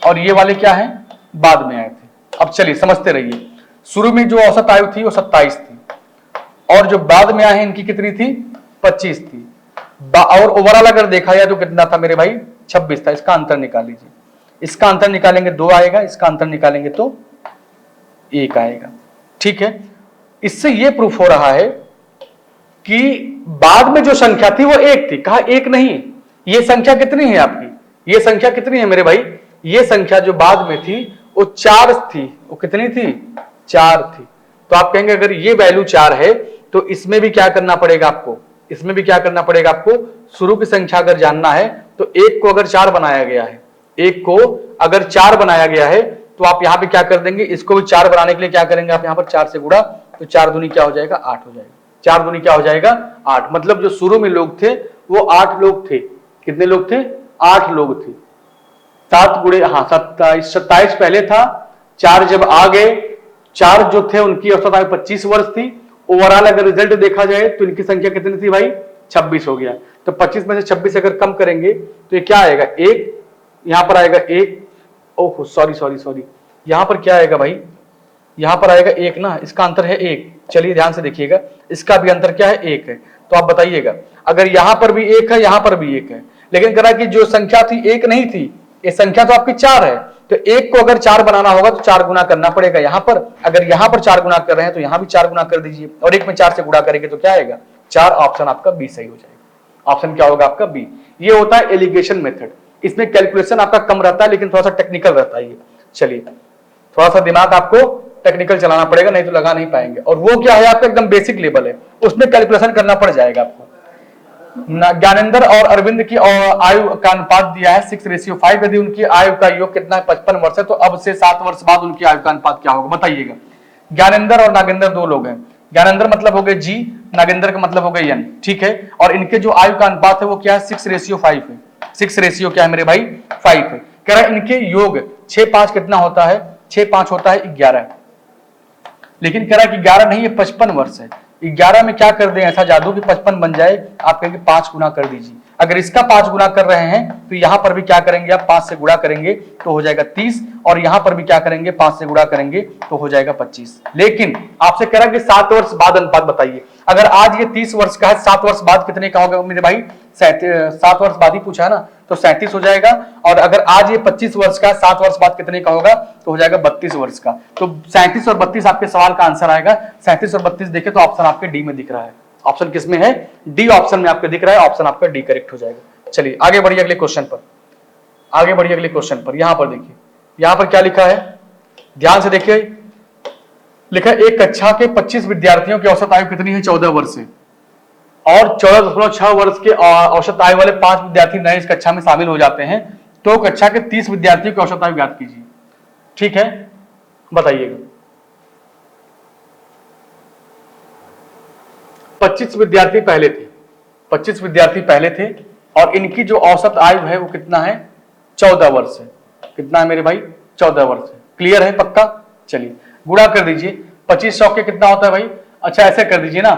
और ये वाले क्या है बाद में आए थे। अब चलिए समझते रहिए, शुरू में जो औसत आयु थी वो 27 थी, और जो बाद में आए हैं इनकी कितनी थी 25 थी, और ओवरऑल अगर देखा जाए तो कितना था मेरे भाई 26 था। इसका अंतर निकाल लीजिए, इसका अंतर निकालेंगे 2 आएगा, इसका अंतर निकालेंगे तो 1 आएगा। ठीक है, इससे यह प्रूफ हो रहा है कि बाद में जो संख्या थी वो 1 थी। कहा 1 नहीं, ये संख्या कितनी है आपकी, ये संख्या कितनी है मेरे भाई, ये संख्या जो बाद में थी वो 4 थी। वो कितनी थी 4 थी। तो आप कहेंगे अगर ये वैल्यू 4 है तो इसमें भी क्या करना पड़ेगा आपको, इसमें भी क्या करना पड़ेगा आपको, शुरू की संख्या अगर जानना है तो 1 को अगर 4 बनाया गया है एक को अगर 4 बनाया गया है तो आप यहाँ पे क्या कर देंगे, इसको भी 4 बनाने के लिए क्या करेंगे आप यहाँ पर 4 से गुणा, तो 4 दूनी क्या हो जाएगा 8 हो जाएगा, 4 दूनी क्या हो जाएगा 8। मतलब जो शुरू में लोग थे वो 8 लोग थे। कितने लोग थे, 8 लोग थे। 7 गुणे, हाँ 27 पहले था, 4 जब आ गए, 4 जो थे उनकी औसत आयु 25 वर्ष थी। ओवरऑल अगर रिजल्ट देखा जाए तो इनकी संख्या कितनी थी भाई, 26 हो गया। तो 25 में से 26 अगर कम करेंगे तो ये क्या आएगा, 1, यहां पर आएगा 1, ओह सॉरी, यहां पर क्या आएगा भाई, यहां पर आएगा 1 ना, इसका अंतर है 1। चलिए ध्यान से देखिएगा, इसका भी अंतर क्या है 1 है। तो आप बताइएगा, अगर यहां पर भी 1 है, यहां पर भी 1 है, लेकिन करा कि जो संख्या थी 1 नहीं थी, ये संख्या तो आपकी 4 है। तो 1 को अगर 4 बनाना होगा तो 4 गुना करना पड़ेगा यहां पर। अगर यहां पर 4 गुना कर रहे हैं तो यहां भी 4 गुना कर दीजिए, और 1 में 4 से गुणा करेंगे तो क्या आएगा 4। ऑप्शन आपका बी सही हो जाएगा। ऑप्शन क्या होगा आपका बी। ये होता है एलिगेशन मेथड। इसमें कैलकुलेशन आपका कम रहता है लेकिन थोड़ा सा टेक्निकल रहता है। चलिए थोड़ा सा दिमाग आपको टेक्निकल चलाना पड़ेगा, नहीं तो लगा नहीं पाएंगे। और वो क्या है आपका एकदम बेसिक लेवल है, उसमें कैलकुलेशन करना पड़ जाएगा आपको। ज्ञानेंद्र और अरविंद की आयु का अनुपात दिया है 6:5। यदि उनकी आयु का योग कितना है 55 वर्ष है, तो अब से 7 वर्ष बाद उनकी आयु का अनुपात क्या होगा बताइएगा। ज्ञानेंद्र और नागेंद्र 2 लोग हैं। ज्ञानेंद्र मतलब हो गए जी, नागेंद्र का मतलब हो गए एन, ठीक है। और इनके जो आयु का अनुपात है वो क्या है 6:5 है। 6 रेशियो क्या है मेरे भाई 5 है। कह रहा है इनके योग 6-5 कितना होता है, 6-5 होता है 11। लेकिन कह रहा है कि 11 नहीं, ये 55 वर्ष है। 11 में क्या कर दें ऐसा जादू कि 55 बन जाए। आप कहेंगे 5 गुना कर दीजिए। अगर इसका 5 गुना कर रहे हैं तो यहां पर भी क्या करेंगे आप 5 से गुणा करेंगे तो हो जाएगा 30, और यहां पर भी क्या करेंगे 5 से गुणा करेंगे तो हो जाएगा 25। लेकिन आपसे कह रहा है कि 7 वर्ष बाद अनुपात बताइए। अगर आज ये 30 वर्ष का है, 7 वर्ष बाद कितने का होगा मेरे भाई 7 वर्ष बाद ही पूछा है ना, तो 37 हो जाएगा। और अगर आज ये 25 वर्ष का, 7 वर्ष बाद कितने का होगा तो हो जाएगा 32 वर्ष का। तो 37 और 32 आपके सवाल का आंसर आएगा। 37 और 32 देखे तो ऑप्शन आपके डी में दिख रहा है। ऑप्शन किस में है, डी ऑप्शन में आपको दिख रहा है। ऑप्शन आपका डी करेक्ट हो जाएगा। चलिए आगे बढ़िए अगले क्वेश्चन पर, आगे बढ़िए अगले क्वेश्चन पर। यहां पर देखिए, यहां पर क्या लिखा है, ध्यान से देखिए। लिखा है एक कक्षा के 25 विद्यार्थियों की औसत आयु कितनी है 14 वर्ष है, और 14.6 वर्ष के औसत आयु वाले 5 विद्यार्थी नए इस कक्षा में शामिल हो जाते हैं, तो कक्षा के 30 विद्यार्थियों की औसत आयु ज्ञात कीजिए। ठीक है, बताइएगा। 25 विद्यार्थी पहले थे, 25 विद्यार्थी पहले थे, और इनकी जो औसत आयु है वो कितना है 14 वर्ष है। कितना है मेरे भाई 14 वर्ष है। क्लियर है पक्का। चलिए गुणा कर दीजिए। 25 100 के कितना होता है भाई, अच्छा ऐसे कर दीजिए ना,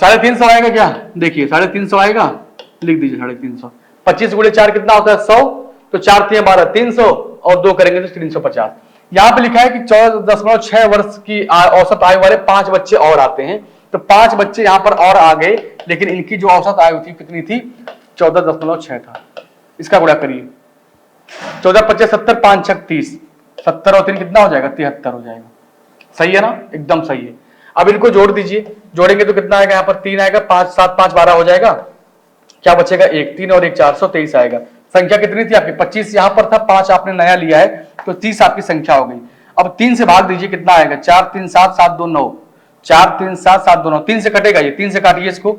350 आएगा क्या, देखिए 350 आएगा, लिख दीजिए 350। 25 गुणे 4 कितना होता है 100, तो 4 3 12 300, और 2 करेंगे तो 350। यहाँ पे लिखा है कि 14.6 वर्ष की औसत आयु वाले 5 बच्चे और आते हैं, तो 5 बच्चे यहाँ पर और आ गए, लेकिन इनकी जो औसत आयु थी कितनी थी 14.6 था। इसका गुणा करिए, 14 25 70 5 6 30, 70 और 3 कितना हो जाएगा 73 हो जाएगा। सही है ना, एकदम सही है। अब इनको जोड़ दीजिए, जोड़ेंगे तो कितना आएगा यहाँ पर 3 आएगा, 5 7 5 12 हो जाएगा, क्या बचेगा 1, 3 और 1 423 आएगा। संख्या कितनी थी आपकी 25 यहाँ पर था, 5 आपने नया लिया है तो 30 आपकी संख्या हो गई। अब 3 से भाग दीजिए, कितना आएगा 4 3 7 7 2 9, 4 3 7 7 2 9, 3 से कटेगा ये, 3 से काटिए इसको,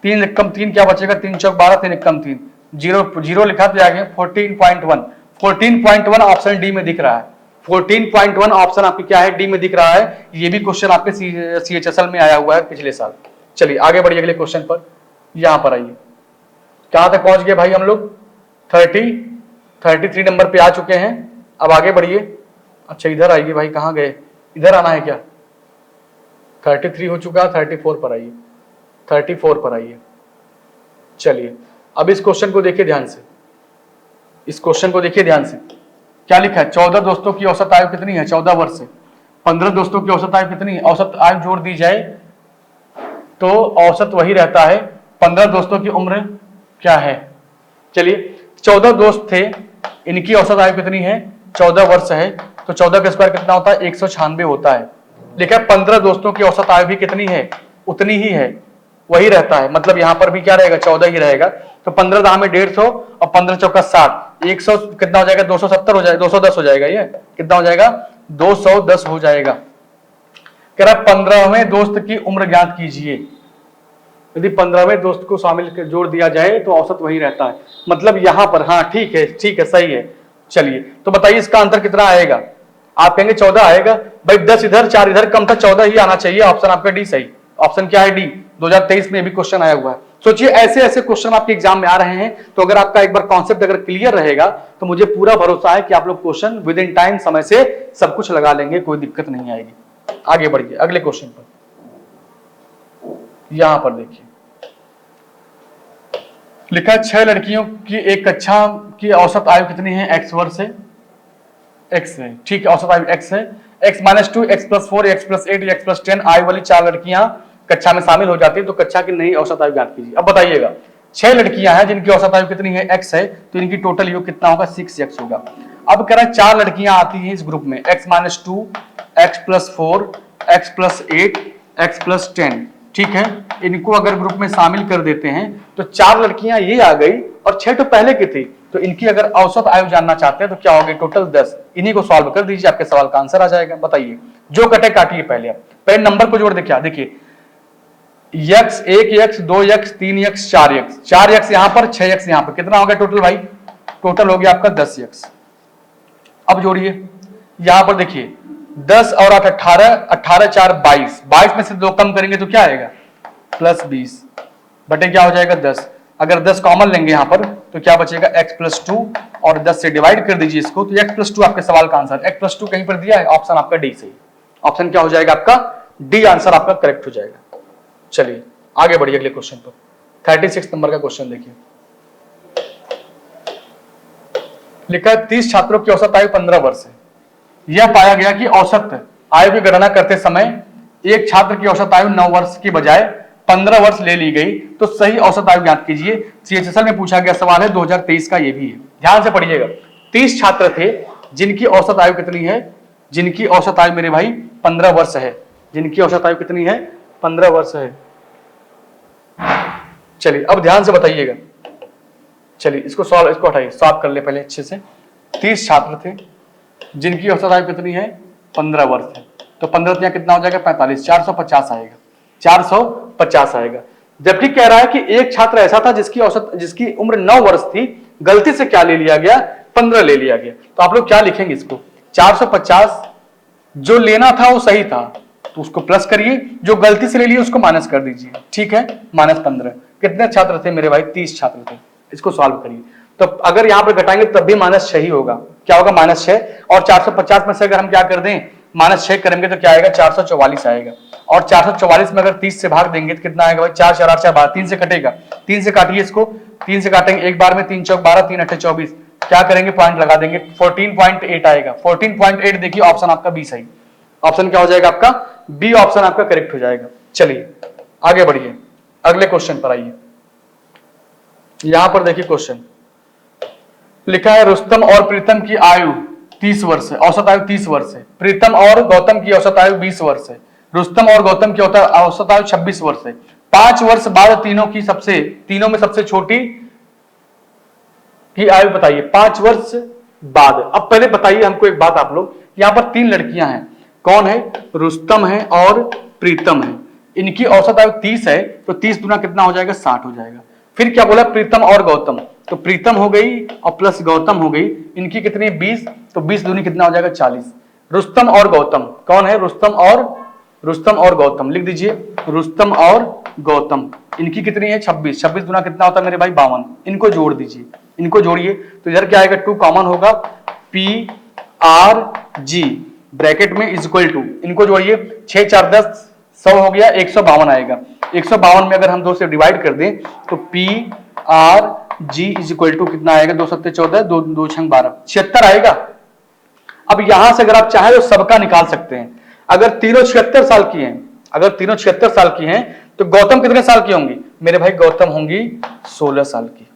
3 1 कम 3 क्या बचेगा 3 चौक 12, 3 1 कम 3, 0 लिखा तो आगे 14.1। 14.1 ऑप्शन डी में दिख रहा है। 14.1 ऑप्शन आपकी क्या है डी में दिख रहा है। ये भी क्वेश्चन आपके CHSL में आया हुआ है पिछले साल। चलिए आगे बढ़िए अगले क्वेश्चन पर। यहां पर आइए, कहां तक पहुंच गए भाई हम लोग 33 नंबर पे आ चुके हैं। अब आगे बढ़िए। अच्छा इधर आइए भाई, कहां गए, इधर आना है क्या, 33 हो चुका, 34 पर आइए, 34 पर आइए। चलिए अब इस क्वेश्चन को देखिए ध्यान से, इस क्वेश्चन को देखिए ध्यान से। क्या लिखा है 14 दोस्तों की औसत आयु कितनी है 14 वर्ष से, 15 दोस्तों की औसत आयु कितनी है, औसत आयु जोड़ दी जाए तो औसत वही रहता है। 15 दोस्तों की उम्र क्या है, चलिए 14 दोस्त थे, इनकी औसत आयु कितनी है 14 वर्ष है, तो 14 का स्क्वायर कितना होता है 196 होता है। लेकिन 15 दोस्तों की औसत आयु भी कितनी है उतनी ही है, वही रहता है। मतलब यहां पर भी क्या रहेगा 14 ही रहेगा। तो 15 दाम में 150 और 15 चौका 60, 100 कितना हो जाएगा 270 हो जाएगा, 210 हो जाएगा। ये कितना हो जाएगा 210 हो जाएगा। कह रहा 15वें दोस्त की उम्र ज्ञात कीजिए। यदि 15वें दोस्त को शामिल जोड़ दिया जाए तो औसत वही रहता है, मतलब यहां पर। हाँ ठीक है सही है। चलिए तो बताइए इसका आंसर कितना आएगा। आप कहेंगे 14 आएगा, भाई 10 इधर 4 इधर, कम था 14 ही आना चाहिए। ऑप्शन आपका डी सही। ऑप्शन क्या है? डी। 2023 में भी क्वेश्चन आया हुआ है। सोचिए ऐसे ऐसे क्वेश्चन आपके एग्जाम में आ रहे हैं, तो अगर आपका एक बार कॉन्सेप्ट अगर क्लियर रहेगा तो मुझे पूरा भरोसा है कि आप लोग क्वेश्चन विद इन टाइम समय से सब कुछ लगा लेंगे, कोई दिक्कत नहीं आएगी। आगे बढ़िए अगले क्वेश्चन पर। यहां पर देखिए लिखा है 6 लड़कियों की एक कक्षा की औसत आयु कितनी है? x वर्ष है, x है, ठीक है, औसत आयु x है। x - 2, x + 4, x + 8, x + 10 आयु वाली 4 लड़कियां कक्षा में शामिल हो जाती है, तो कक्षा की नई औसत आयु ज्ञात कीजिए। अब बताइएगा 6 लड़कियां हैं जिनकी औसत आयु कितनी है? x है, तो इनकी टोटल योग कितना होगा? 6x होगा। अब कह रहा है 4 लड़कियां आती हैं इस ग्रुप में, x - 2, x + 4, x + 8, x + 10, ठीक है। इनको अगर ग्रुप में शामिल कर देते हैं तो 4 लड़कियां ये आ गई और 6 तो पहले की थी, तो इनकी अगर औसत आयु जानना चाहते हैं तो क्या होगी? टोटल 10। इन्हीं को सॉल्व कर दीजिए, आपके सवाल का आंसर आ जाएगा। बताइए जो कटे काटिए, पहले नंबर को जोड़ दे। क्या देखिए x 1x 2x 3x 4x, 4x यहां पर 6x यहां पर, कितना हो गया टोटल भाई? टोटल हो गया आपका 10x। अब जोड़िए यहां पर देखिए 10 और 8 18, 18 4 22, 22 में से 2 कम करेंगे तो क्या आएगा? +20 बटे क्या हो जाएगा? 10। अगर 10 कॉमन लेंगे यहां पर तो क्या बचेगा? x + 2 और 10 से डिवाइड कर दीजिए इसको, तो x + 2 आपके सवाल का आंसर। x + 2 कहीं पर दिया है, ऑप्शन आपका डी सही। ऑप्शन क्या हो जाएगा आपका? डी आंसर आपका करेक्ट हो जाएगा। चलिए आगे बढ़िए अगले क्वेश्चन पर। 36 नंबर का क्वेश्चन देखिए। लिखा है 30 छात्रों की औसत आयु 15 वर्ष है। यह पाया गया कि औसत आयु की गणना करते समय एक छात्र की औसत आयु 9 वर्ष की बजाय 15 वर्ष ले ली गई, तो सही औसत आयु ज्ञात कीजिए। CHSL में पूछा गया सवाल है, 2023 का ये भी है। ध्यान से पढ़िएगा। 30 छात्र थे जिनकी औसत आयु कितनी है? जिनकी औसत आयु मेरे भाई 15 वर्ष है। जिनकी औसत आयु कितनी है? 15 वर्ष है। चलिए अब ध्यान से बताइएगा। चलिए इसको हटाइए, सॉल्व कर ले पहले अच्छे से। 30 छात्र थे जिनकी औसत आयु कितनी है? 15 वर्ष है, तो 15 यहाँ कितना हो जाएगा? 45, 450 आएगा। 450 आएगा। जबकि कह रहा है कि एक छात्र ऐसा था जिसकी उम्र 9 वर्ष थी, गलती से क्या ले लिया गया? 15 ले लिया गया। तो आप लोग क्या लिखेंगे इसको? 450 जो लेना था वो सही था तो उसको प्लस करिए, जो गलती से ले लिया उसको माइनस कर दीजिए, ठीक है। -15। कितने छात्र थे मेरे भाई? 30 छात्र थे। इसको सॉल्व करिए, तो अगर यहां पर घटाएंगे तब भी -6 ही होगा। क्या होगा? -6। और 450 में से अगर हम क्या कर दें? -6 करेंगे तो क्या आएगा? 444 आएगा। और 444 में अगर 30 से भाग देंगे तो कितना आएगा भाई? 4 4 8 4 12, 3 से कटेगा। 3 से काटिए इसको, 3 से काटेंगे एक बार में, 3 चौक 12, 3 8 24, क्या करेंगे? पॉइंट लगा देंगे, 14.8 आएगा। 14.8 देखिए ऑप्शन आपका बी सही। ऑप्शन क्या हो जाएगा आपका? बी ऑप्शन आपका करेक्ट हो जाएगा। चलिए आगे बढ़िए, अगले क्वेश्चन पर आइए। यहां पर देखिए क्वेश्चन लिखा है रुस्तम और प्रीतम की आयु 30 वर्ष है, औसत आयु 30 वर्ष है। प्रीतम और गौतम की औसत आयु 20 वर्ष है। रुस्तम और गौतम की औसत आयु 26 वर्ष है। 5 वर्ष बाद तीनों में सबसे छोटी की आयु बताइए। 5 वर्ष बाद। अब पहले बताइए हमको एक बात आप लोग, यहां पर 3 लड़कियां हैं, कौन है? रुस्तम है और प्रीतम है। इनकी औसत आयु 30 है, तो 30 गुना कितना हो जाएगा? 60 हो जाएगा। फिर क्या बोला? प्रीतम और गौतम, तो प्रीतम हो गई और प्लस गौतम हो गई, इनकी कितनी? 20, तो 20 दूनी कितना हो जाएगा? 40। रुस्तम और गौतम कौन है? रुस्तम और गौतम लिख दीजिए। रुस्तम और गौतम इनकी कितनी है? 26। 26 गुना कितना होता है मेरे भाई? 52। इनको जोड़ दीजिए, इनको जोड़िए तो इधर क्या आएगा? 2 कॉमन होगा, PRG ब्रैकेट में इक्वल टू, इनको जोड़िए 6 4 10, 100 हो गया, 152 आएगा। 152 में अगर हम 2 से डिवाइड कर दें तो PRG इक्वल टू कितना आएगा? 2 7 14, 2 2 6 12, 76 आएगा। अब यहां से अगर आप चाहे तो सबका निकाल सकते हैं। अगर तीनों 76 साल की हैं, अगर तीनों 76 साल की हैं तो गौतम कितने साल की होंगी मेरे भाई? गौतम होंगी 16 साल की,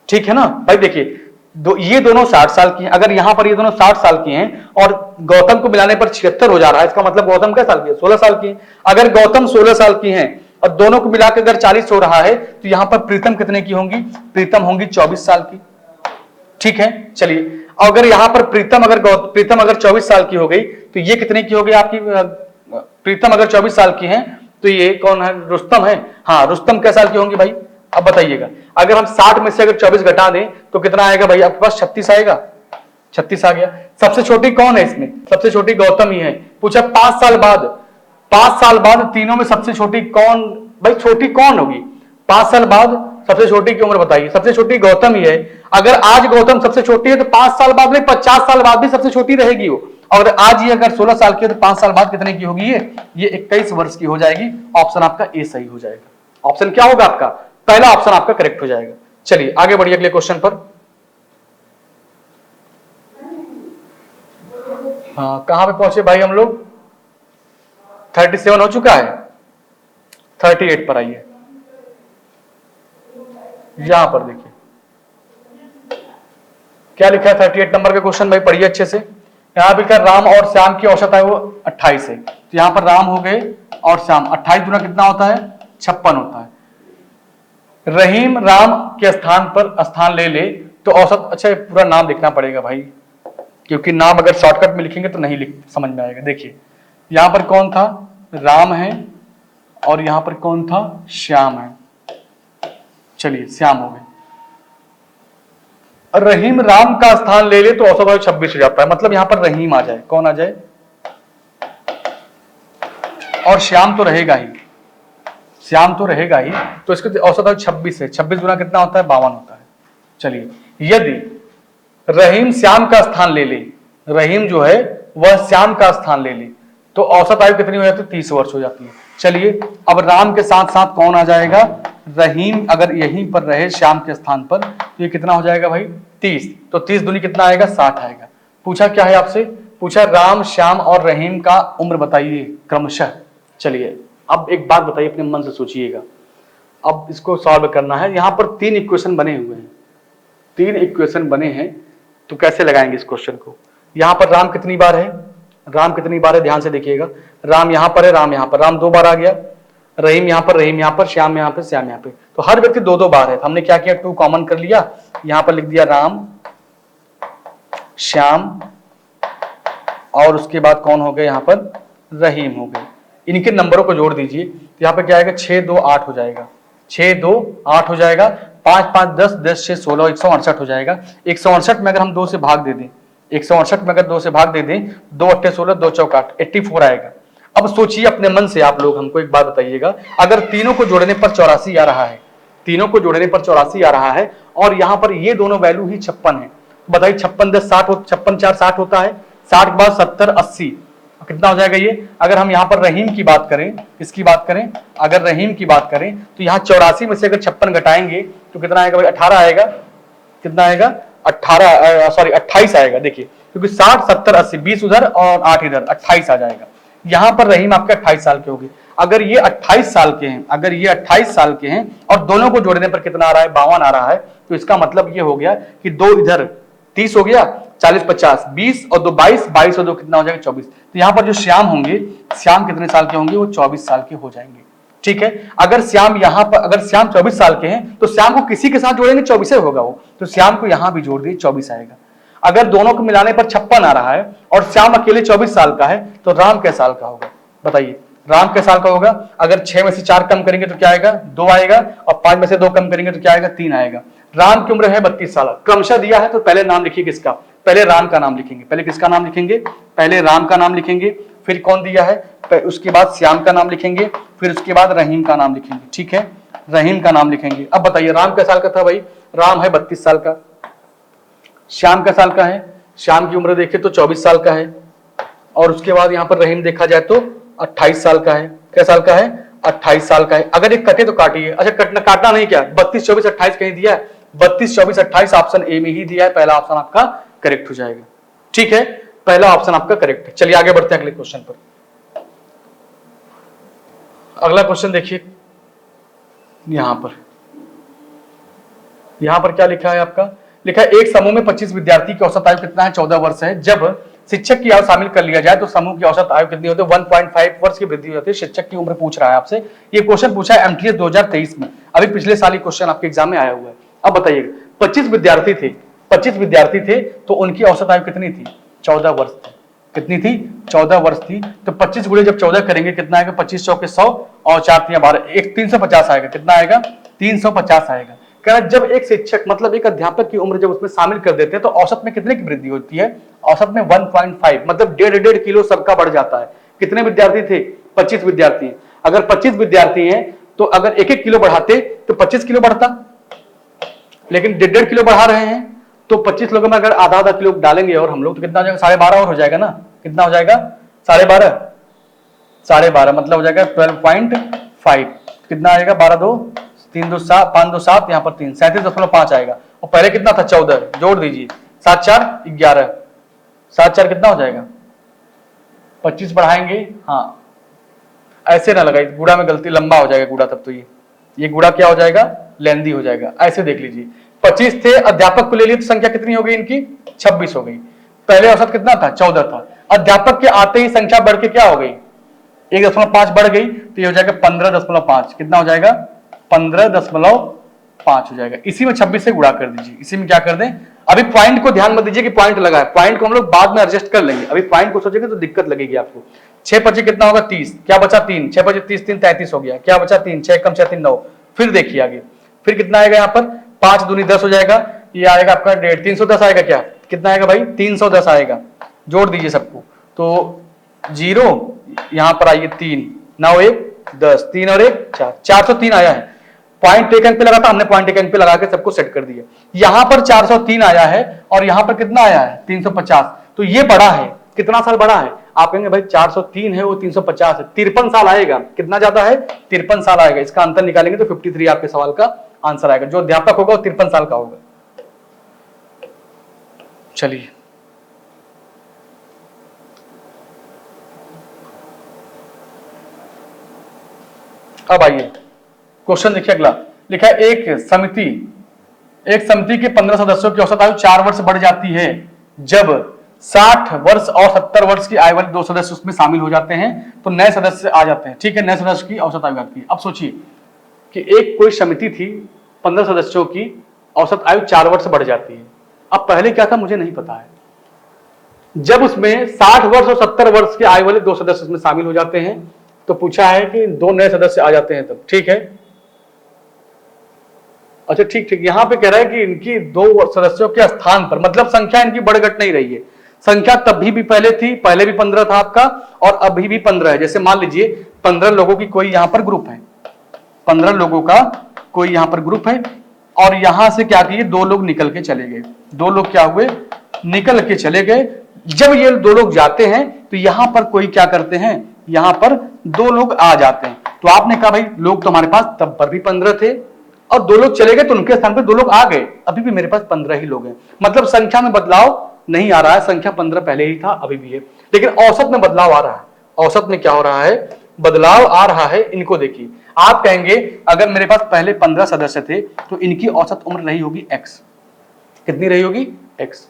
ठीक है ना भाई। देखिए ये दोनों 60 साल की हैं, अगर यहां पर ये दोनों 60 साल की हैं और गौतम को मिलाने पर 76 हो जा रहा है, इसका मतलब गौतम क्या साल की है? 16 साल की है। अगर गौतम 16 साल की हैं और दोनों को मिलाकर अगर 40 हो रहा है तो यहां पर प्रीतम कितने की होंगी? प्रीतम होंगी 24 साल की, ठीक है। चलिए अगर यहां पर प्रीतम अगर 24 साल की हो गई तो ये कितने की हो गई आपकी? प्रीतम अगर 24 साल की हैं तो ये कौन है, रुस्तम है। हाँ, रुस्तम क्या साल की होंगी भाई, अब बताइएगा। अगर हम 60 में से अगर 24 घटा दें तो कितना आएगा भाई, आपके पास 36 आएगा। 36 आ गया। सबसे छोटी कौन है इसमें, सबसे छोटी गौतम ही है। पूछा 5 साल बाद, 5 साल बाद तीनों में सबसे छोटी कौन, भाई छोटी कौन होगी 5 साल बाद, सबसे छोटी की उम्र बताइए। सबसे छोटी गौतम ही है। अगर आज गौतम सबसे छोटी है तो 5 साल बाद नहीं, 50 साल बाद भी सबसे छोटी रहेगी वो। और आज ये अगर 16 साल की है तो 5 साल बाद कितने की होगी ये 21 वर्ष की हो जाएगी। ऑप्शन आपका ए सही हो जाएगा। ऑप्शन क्या होगा आपका, पहला ऑप्शन आपका करेक्ट हो जाएगा। चलिए आगे बढ़िए अगले क्वेश्चन पर। हाँ, कहां पे पहुंचे भाई हम लोग, 37 हो चुका है, 38 पर आइए। यहां पर देखिए क्या लिखा है 38 नंबर का क्वेश्चन, भाई पढ़िए अच्छे से। यहां पे क्या, राम और श्याम की औसत आयु 28 है। तो यहां पर राम हो गए और श्याम, 28 गुना कितना होता है, 56 होता है। रहीम राम के स्थान पर स्थान ले ले तो औसत, अच्छा पूरा नाम लिखना पड़ेगा भाई, क्योंकि नाम अगर शॉर्टकट में लिखेंगे तो नहीं लिख समझ में आएगा। देखिए यहां पर कौन था, राम है, और यहां पर कौन था, श्याम है। चलिए श्याम हो गए। रहीम राम का स्थान ले ले तो औसत आयु 26 हो जाता है, मतलब यहां पर रहीम आ जाए, कौन आ जाए, और श्याम तो रहेगा ही, श्याम तो रहेगा ही, तो इसके औसत आयु 26 है। 26 गुना कितना होता है, 52 होता है। चलिए यदि रहीम श्याम का स्थान ले ले, रहीम जो है वह श्याम का स्थान ले ले तो औसत आयु कितनी हो जाती है, 30 वर्ष हो जाती है। चलिए अब राम के साथ साथ कौन आ जाएगा, रहीम अगर यहीं पर रहे श्याम के स्थान पर तो ये कितना हो जाएगा भाई, 30। तो 30 दूनी कितना आएगा, 60 आएगा। पूछा क्या है आपसे, पूछा राम श्याम और रहीम का उम्र बताइए क्रमशः। चलिए अब एक बात बताइए, अपने मन से सोचिएगा, अब इसको सॉल्व करना है। यहां पर 3 इक्वेशन बने हुए हैं, 3 इक्वेशन बने हैं, तो कैसे लगाएंगे इस क्वेश्चन को। यहां पर राम कितनी बार है, राम कितनी बार है, ध्यान से देखिएगा। राम यहां पर है, राम यहां पर, राम 2 बार आ गया। रहीम यहां पर, रहीम यहां पर, श्याम यहां पर, श्याम यहां पे, तो हर व्यक्ति 2-2 बार है। तो हमने क्या किया, 2 कॉमन कर लिया, यहां पर लिख दिया राम श्याम, और उसके बाद कौन हो गए, यहां पर रहीम हो गए। इनके नंबरों को जोड़ दीजिए, तो यहां पर क्या आएगा, 6 2 8 हो जाएगा, 6 2 8 हो जाएगा, 5 5 10 10 6 16, 168 हो जाएगा। 168 में अगर हम 2 से भाग दे दें, 168 में अगर 2 से भाग दे दें, 2 8 16, 2 4 8, 84 आएगा। अब सोचिए अपने मन से आप लोग, हमको एक बात बताइएगा, अगर तीनों को जोड़ने पर 84 आ रहा है, तीनों को जोड़ने पर 84 आ रहा है, और यहां पर ये दोनों वैल्यू ही 56 है, तो बताइए 56 10 60, 56 4 60 होता है, 60 के बाद 70 80, कितना हो जाएगा ये। अगर हम यहाँ पर रहीम की बात करें, इसकी बात करें, अगर रहीम की बात करें तो यहाँ 84 में से अगर 56 घटाएंगे तो कितना आएगा भाई, 18 आएगा। कितना आएगा, 28 आएगा। देखिए क्योंकि 60 70 80, 20 उधर और 8 इधर, 28 आ जाएगा। यहाँ पर रहीम आपके 28 साल के होगी। अगर ये 28 साल के हैं, अगर ये 28 साल के हैं और दोनों को जोड़ने पर कितना आ रहा है, 52 आ रहा है, तो इसका मतलब ये हो गया कि 2 इधर 30 हो गया, 40 50 20 और 2 22, 22 और 2 कितना हो जाएगा, 24। तो यहाँ पर जो श्याम होंगे, श्याम कितने साल के होंगे, वो 24 साल के हो जाएंगे। ठीक है, अगर श्याम यहाँ पर, अगर श्याम 24 साल के हैं तो श्याम को किसी के साथ जोड़ेंगे 24 होगा वो, तो श्याम को यहाँ भी जोड़ दिए 24 आएगा। अगर दोनों को मिलाने पर 56 आ रहा है और श्याम अकेले 24 साल का है, तो राम के साल का होगा, बताइए राम के साल का होगा। अगर 6 में से 4 कम करेंगे तो क्या आएगा, 2 आएगा, और 5 में से 2 कम करेंगे तो क्या आएगा, 3 आएगा। राम की उम्र है 32 साल। क्रमशः दिया है तो पहले नाम लिखिए किसका, पहले राम का नाम लिखेंगे, पहले किसका नाम लिखेंगे, पहले राम का नाम लिखेंगे, फिर कौन दिया है, उसके बाद श्याम का नाम लिखेंगे, फिर उसके बाद रहीम का नाम लिखेंगे। ठीक है, रहीम का नाम लिखेंगे। अब बताइए राम का साल का था भाई, राम है 32 साल का, श्याम का साल का है, श्याम की उम्र देखिए तो 24 साल का है, और उसके बाद यहाँ पर रहीम देखा जाए तो 28 साल का है। क्या साल का है, 28 साल का है। अगर एक कटे तो काटिए, अच्छा काटना नहीं, क्या 32 24 28 कहीं दिया है, 32 24 28 ऑप्शन ए में ही दिया है, पहला ऑप्शन आपका करेक्ट हो जाएगा। ठीक है, पहला ऑप्शन आपका करेक्ट है। चलिए आगे बढ़ते हैं अगले क्वेश्चन पर। अगला क्वेश्चन देखिए, यहां पर क्या लिखा है आपका, लिखा है एक समूह में 25 विद्यार्थी की औसत आयु कितना है, 14 वर्ष है। जब शिक्षक की आयु शामिल कर लिया जाए तो समूह की औसत आयु कितनी होती है, 1.5 वर्ष की वृद्धि होती है। शिक्षक की उम्र पूछ रहा है आपसे, ये क्वेश्चन पूछा है एमटीएस 2023 में, अभी पिछले साल ही क्वेश्चन आपके एग्जाम में आया हुआ है। अब बताइएगा 25 विद्यार्थी थे तो उनकी औसत आयु कितनी थी, 14 वर्ष थी। कितनी थी? 14 वर्ष थी। तो 25 गुणे जब 14 करेंगे कितना आएगा? 25 चौके 100 और 4 3 12, एक 350 आएगा। कितना आएगा? 350 आएगा। कह रहा जब एक शिक्षक मतलब एक अध्यापक की उम्र जब उसमें शामिल कर देते हैं तो औसत में कितने की वृद्धि होती है? औसत में 1.5, मतलब 1.5 किलो सबका बढ़ जाता है। कितने विद्यार्थी थे? 25 विद्यार्थी। अगर 25 विद्यार्थी हैं तो अगर 1-1 किलो बढ़ाते तो 25 किलो बढ़ता, लेकिन 1.5 किलो बढ़ा रहे हैं तो 25 लोगों में अगर आधा किलो डालेंगे और हम लोग तो कितना हो जाएगा? 12.5 और हो जाएगा ना। कितना हो जाएगा? 12.5 मतलब हो जाएगा 12.5। कितना आएगा? 12 2 3 2 7 5 2 7, यहाँ पर 3 37.5 आएगा। और पहले कितना था? 14, जोड़ दीजिए। 7 4 11, 7 4 कितना हो जाएगा? 25 बढ़ाएंगे। हाँ ऐसे ना लगाइए, गुड़ा में गलती, लंबा हो जाएगा गुड़ा, तब तो ये गुड़ा क्या हो जाएगा? लेंदी हो जाएगा। ऐसे देख लीजिए, 25 थे, अध्यापक को ले लिए तो संख्या कितनी हो गई इनकी? 26 हो गई। पहले औसत कितना था? 14 था। अध्यापक के आते ही संख्या बढ़ के क्या हो गई? 1.5 बढ़ गई तो ये हो जाएगा 15.5। कितना हो जाएगा? 15.5 हो जाएगा। इसी में 26 से गुणा कर दीजिए। इसी में क्या कर दें? अभी पॉइंट को ध्यान मत दीजिए कि पॉइंट लगा है, पॉइंट को हम लोग बाद में एडजस्ट कर लेंगे। अभी पॉइंट को सोचेंगे तो दिक्कत लगेगी आपको। 6 5 कितना होगा? 30। क्या बचा? 3। 6 5 30 3 33 हो गया। क्या बचा? 3। 6 कम 6 3 9। फिर देखिए आगे, फिर कितना आएगा? यहाँ पर 5 दूनी 10 हो जाएगा। ये आएगा आपका 1.5, 310 आएगा। क्या कितना आएगा भाई? 310 आएगा। जोड़ दीजिए सबको तो 0 यहां पर आइए 3 9 1 10, 3 और 1 4, 403 आया है। पॉइंट एक अंक पे लगा था, हमने पॉइंट एक अंक पे लगा के सबको सेट कर दिया। यहां पर 403 आया है और यहां पर कितना आया है? 350। तो ये बड़ा है। कितना साल बड़ा है? आप कहेंगे भाई 403 है वो 350 है, 53 साल आएगा। कितना ज्यादा है? 53 साल आएगा। इसका अंतर निकालेंगे तो 53 आपके सवाल का आंसर आएगा। जो अध्यापक होगा वो 53 साल का होगा। चलिए अब आइए क्वेश्चन देखिए अगला। लिखा है एक समिति के 15 सदस्यों की औसत आयु 4 वर्ष बढ़ जाती है जब 60 वर्ष और 70 वर्ष की आयु वाले 2 सदस्य उसमें शामिल हो जाते हैं तो नए सदस्य आ जाते हैं। ठीक है, नए सदस्य की औसत आयु आती है। अब सोचिए कि एक कोई समिति थी, 15 सदस्यों की औसत आयु 4 वर्ष बढ़ जाती है। अब पहले क्या था मुझे नहीं पता है। जब उसमें 60 वर्ष और 70 वर्ष की आयु वाले 2 सदस्य उसमें शामिल हो जाते हैं तो पूछा है कि 2 नए सदस्य आ जाते हैं तब। ठीक है, अच्छा ठीक यहां पे कह रहा है कि इनकी 2 सदस्यों के स्थान पर, मतलब संख्या इनकी बढ़ घट नहीं रही है। संख्या तभी भी पहले थी, पहले भी 15 था आपका और अभी भी 15 है। जैसे मान लीजिए 15 लोगों की कोई यहां पर ग्रुप है, 15 लोगों का कोई यहां पर ग्रुप है और यहां से क्या किए? 2 लोग निकल के चले गए। 2 लोग क्या हुए? निकल के चले गए। जब ये 2 लोग जाते हैं तो यहां पर कोई क्या करते हैं? यहां पर 2 लोग आ जाते हैं। तो आपने कहा भाई लोग तो हमारे पास तब पर भी 15 थे और 2 लोग चले गए तो उनके स्थान पर 2 लोग आ गए, अभी भी मेरे पास 15 ही लोग हैं। मतलब संख्या में बदलाव नहीं आ रहा है, संख्या 15 पहले ही था अभी भी है, लेकिन औसत में बदलाव आ रहा है। औसत में क्या हो रहा है? बदलाव आ रहा है। इनको देखिए, आप कहेंगे अगर मेरे पास पहले 15 सदस्य थे तो इनकी औसत उम्र रही होगी x। कितनी रही होगी? x।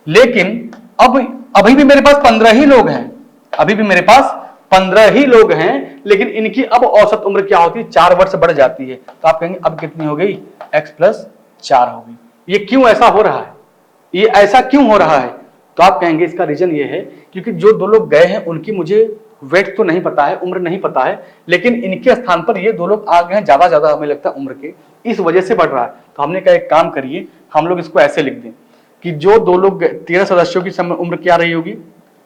लेकिन अब अभी भी मेरे पास 15 ही लोग हैं, अभी भी मेरे पास 15 ही लोग हैं, लेकिन इनकी अब औसत उम्र क्या होती है? 4 वर्ष बढ़ जाती है। तो आप कहेंगे अब कितनी हो गई? x + 4 हो गई। ये क्यों ऐसा हो रहा है? ये ऐसा क्यों हो रहा है? तो आप कहेंगे इसका रीजन ये है क्योंकि जो 2 लोग गए हैं उनकी मुझे वेट तो नहीं पता है, उम्र नहीं पता है, लेकिन इनके स्थान पर ये 2 लोग आ गए हैं, ज्यादा हमें लगता है उम्र के, इस वजह से बढ़ रहा है। तो हमने कहा एक काम करिए, हम लोग इसको ऐसे लिख दें कि जो 2 लोग 13 सदस्यों की उम्र क्या रही होगी?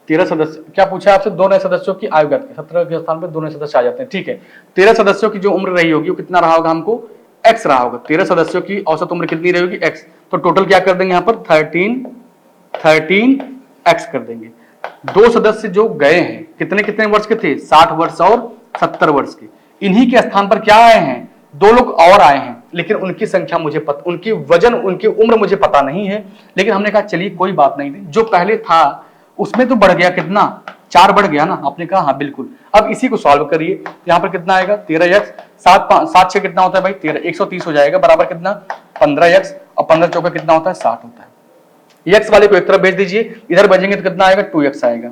13 सदस्य, क्या पूछा आपसे? 2 नए सदस्यों की आयु ज्ञात, 17 के स्थान पर 2 नए सदस्य आ जाते हैं। ठीक है, 13 सदस्यों की जो उम्र रही होगी वो कितना रहा होगा? हमको x रहा होगा। 13 सदस्यों की औसत उम्र कितनी रही होगी? x। तो टोटल क्या कर देंगे? यहाँ पर 13 x कर देंगे। 2 सदस्य जो गए हैं कितने वर्ष के थे? 60 वर्ष और 70 वर्ष के। इन्हीं के स्थान पर क्या आए हैं? 2 लोग और आए हैं, लेकिन उनकी संख्या मुझे पता, उनकी वजन, उनकी उम्र मुझे पता नहीं है। लेकिन हमने कहा चलिए कोई बात नहीं थी, जो पहले था उसमें तो बढ़ गया, कितना? 4 बढ़ गया ना। आपने कहा हाँ बिल्कुल। अब इसी को सॉल्व करिए, यहाँ पर कितना आएगा? 13x, 7 6 कितना होता है भाई? 13, 130 हो जाएगा, बराबर कितना? 15x, और 15 चौका कितना होता है? 60 होता है। x वाले को एक तरफ भेज दीजिए, इधर भेजेंगे तो कितना आएगा? 2x आएगा,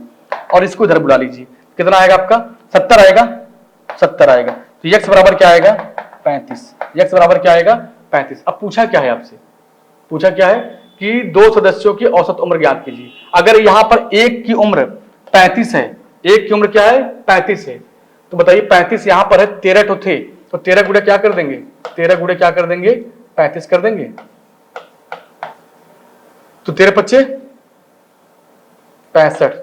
और इसको इधर बुला लीजिए, कितना आएगा आपका? 70 आएगा, 70 आएगा। तो x बराबर क्या आएगा? 35। x बराबर क्या आएगा? 35। अब पूछा क्या है आपसे? पूछा क्या है कि 2 सदस्यों की औसत उम्र ज्ञात कीजिए। अगर यहां पर एक की उम्र 35 है, एक की उम्र क्या है 35 है। तो बताइए 35 यहां पर है, 13 तो थे, तो 13 गुणे क्या कर देंगे, 13 गुणे क्या कर देंगे 35 कर देंगे। तो 13 पच्चे 65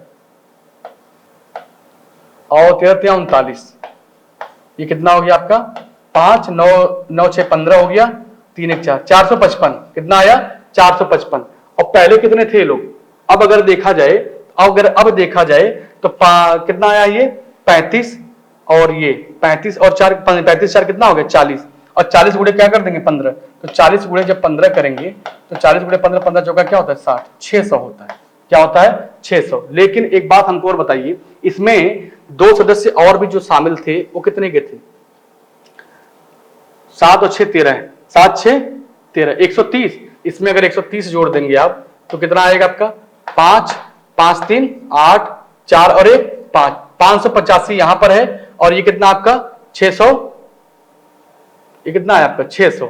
और 13 39, ये कितना हो गया आपका 5 9 9 6 15 हो गया, 3 1 4 455, कितना आया 455। और पहले कितने थे लोग, अब अगर देखा जाए, अब देखा जाए तो कितना आया ये 35 और ये 35 और 4 35 4 कितना हो गया 40, और 40 गुणे क्या कर देंगे 15, तो 40 गुणे जब 15 करेंगे तो 40 गुणे 15 15 चौका क्या होता है 60, 600 होता है। क्या होता है 600। लेकिन एक बात हमको और बताइए, इसमें 2 सदस्य और भी जो शामिल थे वो कितने के थे, 7 और 6 13 है, 7 6 13 130। इसमें अगर 130 जोड़ देंगे आप तो कितना आएगा आपका 5 5 3 8 4 और 1 5, 585 यहां पर है, और ये कितना आपका 600, ये कितना है आपका 600,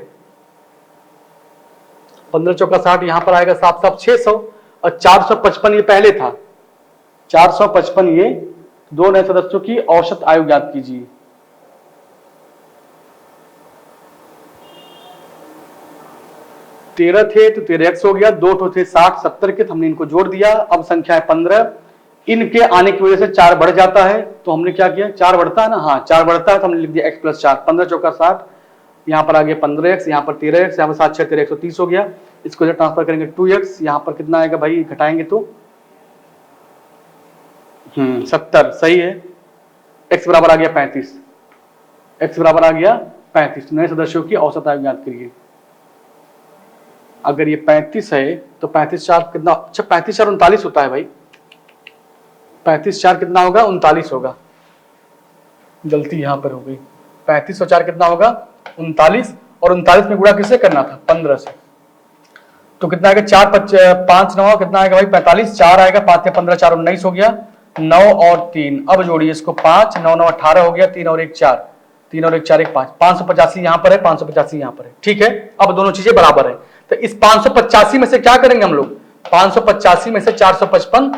15 चौका 60 यहां पर आएगा साफ साफ 600, और 455 ये पहले था, 455 ये दो नए सदस्यों की औसत आयु ज्ञात कीजिए। तेरह थे तो 13x हो गया, 2 तो थे 60 70 के, तो हमने इनको जोड़ दिया। अब संख्या है 15, इनके आने की वजह से 4 बढ़ जाता है, तो हमने क्या किया 4 बढ़ता है ना, हाँ 4 बढ़ता है तो हमने लिख दिया x + 4, 15 चौका 60, यहाँ पर आ गया 15x, यहाँ पर 13x, यहाँ पर 7 6 13 130 हो गया। इसको जब ट्रांसफर करेंगे 2x, यहाँ पर कितना आएगा भाई घटाएंगे तो 70, सही है। x बराबर आ गया 35, x बराबर आ गया 35। नए सदस्यों की औसत आयु ज्ञात करिए। अगर ये 35 है तो 35 4 कितना, अच्छा 35 4 39 होता है भाई, 35 4 कितना होगा 39 होगा, गलती यहां पर हो गई। 35 और 4 कितना होगा 39, और 39 में गुणा किससे करना था 15 से, तो कितना आएगा 4 5 9 कितना आएगा भाई 45, 4 आएगा 5 15 4 19 हो गया, 9 और 3 अब जोड़िए इसको 5 9 9 18 हो गया, 3 और 1 4, 3 और 1 4 1 5, 585 यहां पर है, 585 यहां पर है, ठीक है। अब दोनों चीजें बराबर है, तो इस 585 में से क्या करेंगे हम लोग, 585 में से 455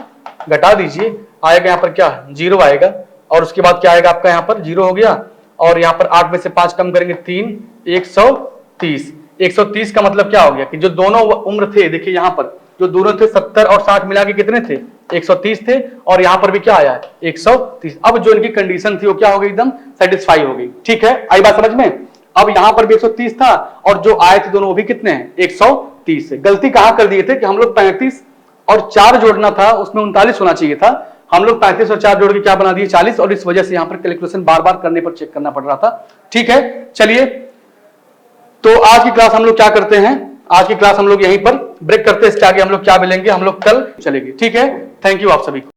घटा दीजिए, आएगा यहाँ पर क्या 0 आएगा, और उसके बाद क्या आएगा आपका यहाँ पर 0 हो गया, और यहाँ पर 8 में से 5 कम करेंगे 3 130। 130 का मतलब क्या हो गया कि जो दोनों उम्र थे, देखिए यहाँ पर जो दोनों थे 70 और 60 मिला के कितने थे 130 थे, और यहाँ पर भी क्या आया 130। अब जो इनकी कंडीशन थी वो क्या हो गई एकदम सेटिस्फाई हो गई, ठीक है, आई बात समझ में। अब यहां पर भी 130 था, और जो आए थे दोनों वो भी कितने हैं 130 है। गलती कहां कर दिए थे कि हम लोग 35 और 4 जोड़ना था, उसमें 39 होना चाहिए था, हम लोग 35 और 4 जोड़ के क्या बना दिए 40, और इस वजह से यहां पर कैलकुलेशन बार बार करने पर चेक करना पड़ रहा था, ठीक है। चलिए तो आज की क्लास हम लोग क्या करते हैं, आज की क्लास हम लोग यहीं पर ब्रेक करते हैं, इसके आगे हम लोग क्या मिलेंगे हम लोग कल चलेंगे, ठीक है। थैंक यू आप सभी को।